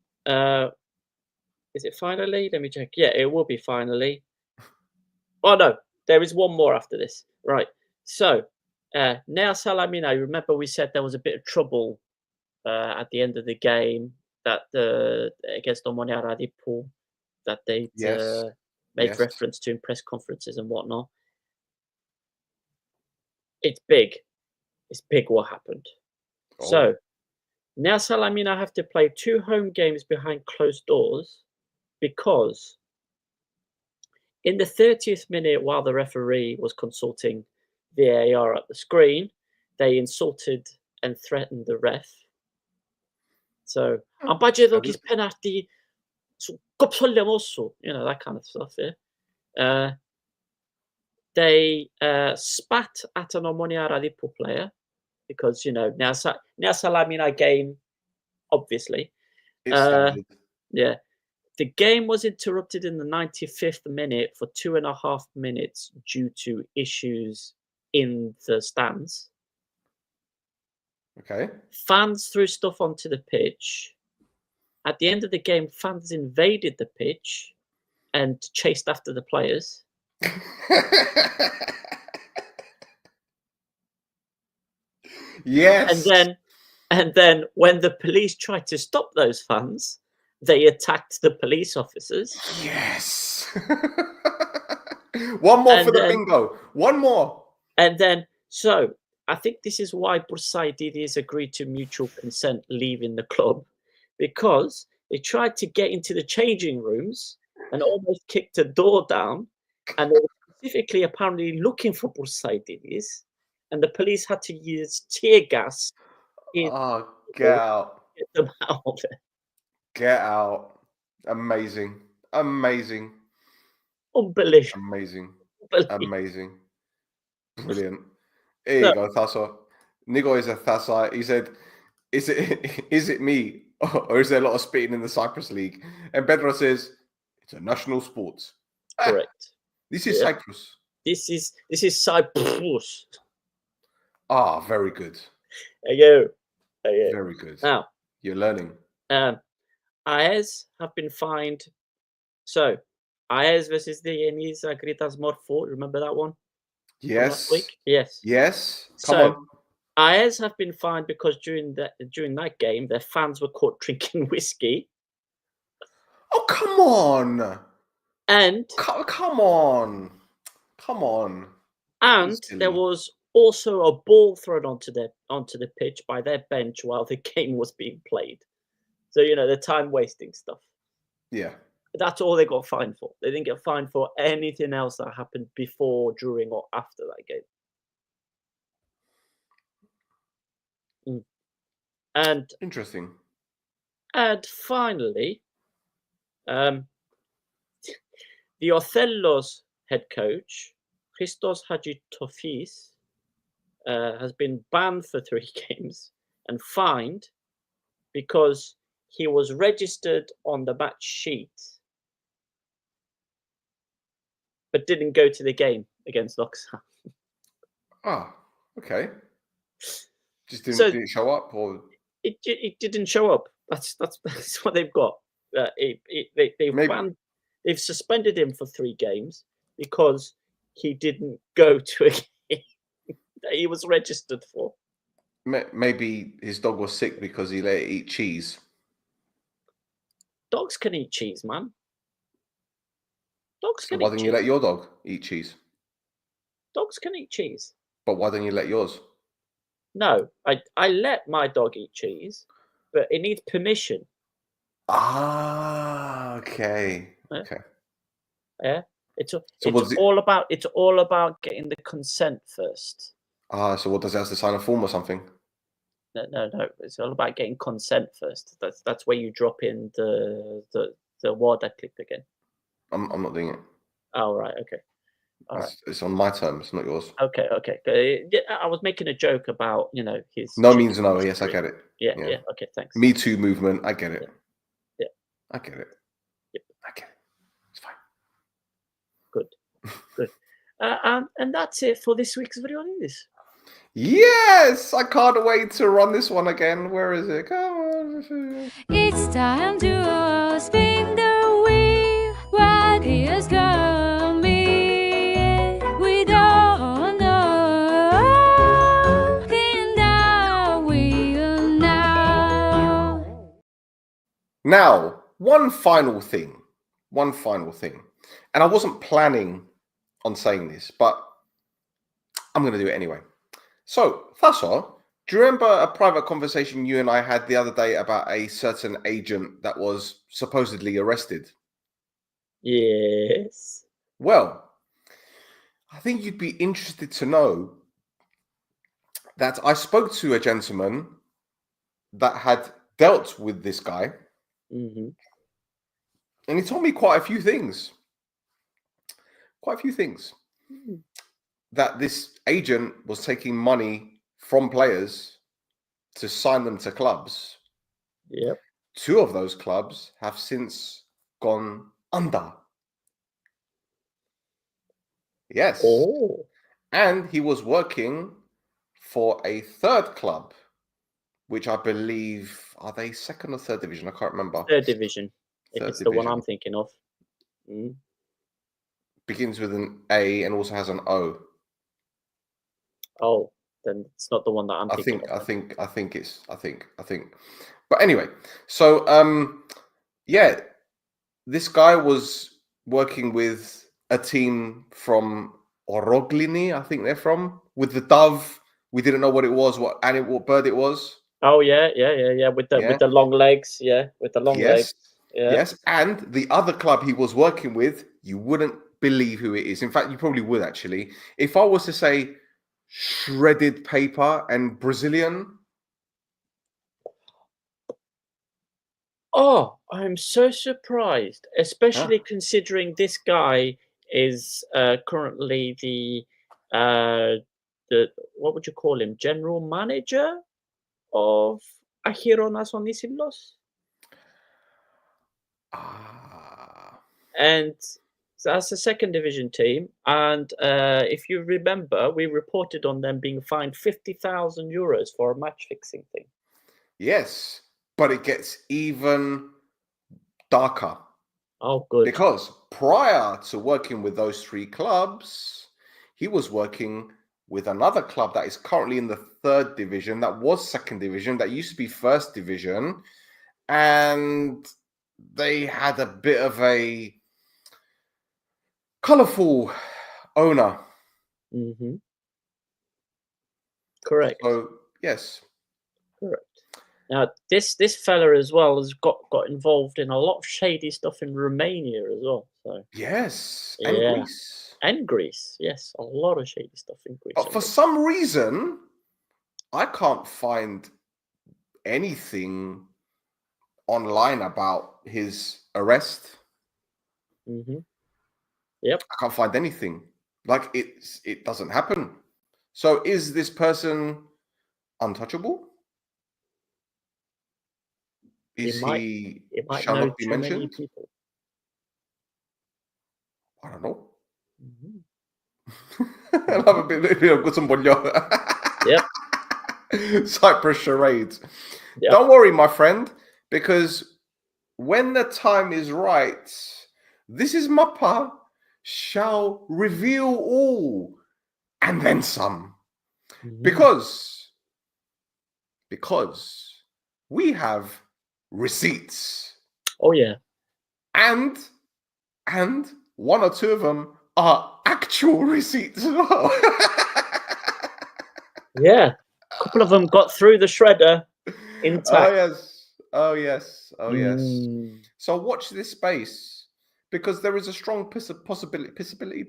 is it finally? Let me check. Yeah, it will be finally. Oh no, there is one more after this. Right. So, Nea Salamina, remember we said there was a bit of trouble at the end of the game that against Omonia Radipool that they made reference to in press conferences and whatnot. It's big. It's big what happened. Oh. So, Nea Salamina have to play 2 home games behind closed doors because in the 30th minute, while the referee was consulting VAR at the screen, they insulted and threatened the ref. So, ang budget is penalty, so you know, that kind of stuff. Yeah. They spat at an Omonia Radipool player because, you know, Nea Salamina game, obviously. Yeah. The game was interrupted in the 95th minute for 2.5 minutes due to issues in the stands. Okay. Fans threw stuff onto the pitch. At the end of the game, fans invaded the pitch and chased after the players. Yes. And then when the police tried to stop those fans, they attacked the police officers. Yes. One more for the bingo. One more. And then, so I think this is why Bursaididis agreed to mutual consent leaving the club, because they tried to get into the changing rooms and almost kicked the door down. And they were specifically apparently looking for Bursaididis, and the police had to use tear gas. Get out. Get them out of it. Get out. Amazing. Amazing. Unbelievable. Amazing. Amazing. Brilliant. Here you go, Tasso. Nigo is a Thassa. He said, is it me? Or is there a lot of spitting in the Cyprus League? And Pedro says, it's a national sport. Correct. This is Cyprus. This is Cyprus. Ah, very good. There you go. Very good. Now, you're learning. AES have been fined. So, AES versus the Enis Agritas Morpho. Remember that one? Yes. Last week? Yes. Yes. Come on. AES have been fined because during that game, their fans were caught drinking whiskey. Oh, come on. And Come on. and Silly. there was also a ball thrown onto the pitch by their bench while the game was being played. So the time wasting stuff. Yeah. That's all they got fined for. They didn't get fined for anything else that happened before, during, or after that game. And Interesting. And finally, the Othello's head coach, Christos Hadjitofis, has been banned for 3 games and fined because he was registered on the match sheet but didn't go to the game against Ach-Now. Ah, okay. Just didn't show up, or it didn't show up. That's what they've got. They've suspended him for 3 games because he didn't go to a game that he was registered for. maybe his dog was sick because he let it eat cheese. Dogs can eat cheese, man. Dogs So can why eat don't cheese. you let your dog eat cheese? Dogs can eat cheese. But why don't you let yours? No, I let my dog eat cheese, but it needs permission. Ah, okay. Yeah. Okay. Yeah, it's what's it- all about getting the consent first. Ah, so what, does it have to sign a form or something? No. It's all about getting consent first. That's where you drop in the word I clicked again. I'm not doing it. Oh, right. Okay. All right. It's on my terms, not yours. Okay. I was making a joke about his. No chicken means no. Yes, I history. get it. Yeah. Okay. Thanks. Me Too movement. I get it. Yeah. I get it. Yep. I get it. It's fine. Good. And that's it for this week's Vryonides. Yes, I can't wait to run this one again. Where is it? Come on. It's time to spin the wheel. What is coming? We don't know. Spin the wheel now. Now, one final thing. And I wasn't planning on saying this, but I'm going to do it anyway. So, Pafos, do you remember a private conversation you and I had the other day about a certain agent that was supposedly arrested? Yes. Well, I think you'd be interested to know that I spoke to a gentleman that had dealt with this guy, Mm-hmm. and he told me quite a few things. That this agent was taking money from players to sign them to clubs. Yep. 2 of those clubs have since gone under. Yes. Oh. And he was working for a 3rd club, which I believe, are they 2nd or 3rd division? I can't remember. 3rd division. If Third it's the one division. I'm thinking of. Mm. Begins with an A and also has an O. Oh, then it's not the one that I'm thinking of. I think. But anyway, so yeah, this guy was working with a team from Oroglini, I think they're from, with the dove. We didn't know what it was, what bird it was. Oh yeah. With the long legs, legs. Yeah. Yes, and the other club he was working with, you wouldn't believe who it is. In fact, you probably would actually. If I was to say shredded paper and Brazilian. Oh, I'm so surprised, especially considering this guy is currently the what would you call him? General manager of Vryonides. And so that's a 2nd division team. And if you remember, we reported on them being fined €50,000 for a match fixing thing. Yes, but it gets even darker. Oh, good. Because prior to working with those 3 clubs, he was working with another club that is currently in the 3rd division, that was 2nd division, that used to be 1st division. And they had a bit of a colourful owner. Mm-hmm. Correct. So yes. Correct. Now, this fella as well has got involved in a lot of shady stuff in Romania as well. So Yes, and yeah. Greece. And Greece, yes, a lot of shady stuff in Greece. But for some reason, I can't find anything online about his arrest. Mm-hmm. Yep. I can't find anything. Like it doesn't happen. So is this person untouchable? Is he shall know not be too many mentioned? people. I don't know. Mm-hmm. I love a bit of Gutsumbolyo. Yep. Cyprus charades. Yep. Don't worry, my friend, because when the time is right, this is Mappa shall reveal all and then some. Mm-hmm. Because we have receipts. Oh yeah. And one or two of them are actual receipts as well. Yeah. A couple of them got through the shredder intact. Oh yes. Mm. So watch this space, because there is a strong possibility Yeah.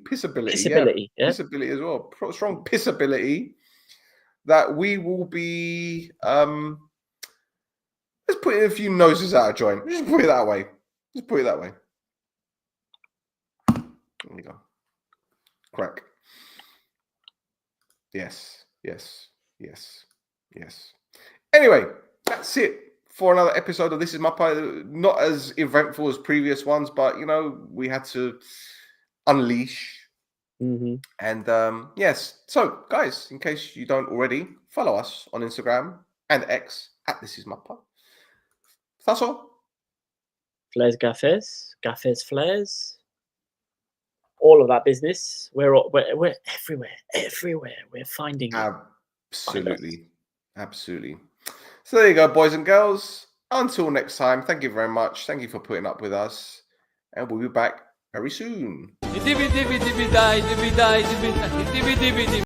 pissability as well. Strong pissability that we will be let's put a few noses out of joint. Just put it that way. There you go. Crack. Yes. Anyway, that's it for another episode of This Is Mappa. Not as eventful as previous ones, but you know, we had to unleash. Mm-hmm. And yes, so guys, in case you don't already, follow us on Instagram and X at This Is Mappa. That's all. Flares, gaffes, flares. All of that business. We're everywhere. We're finding it. Absolutely. So there you go, boys and girls. Until next time, thank you very much. Thank you for putting up with us, and we'll be back very soon.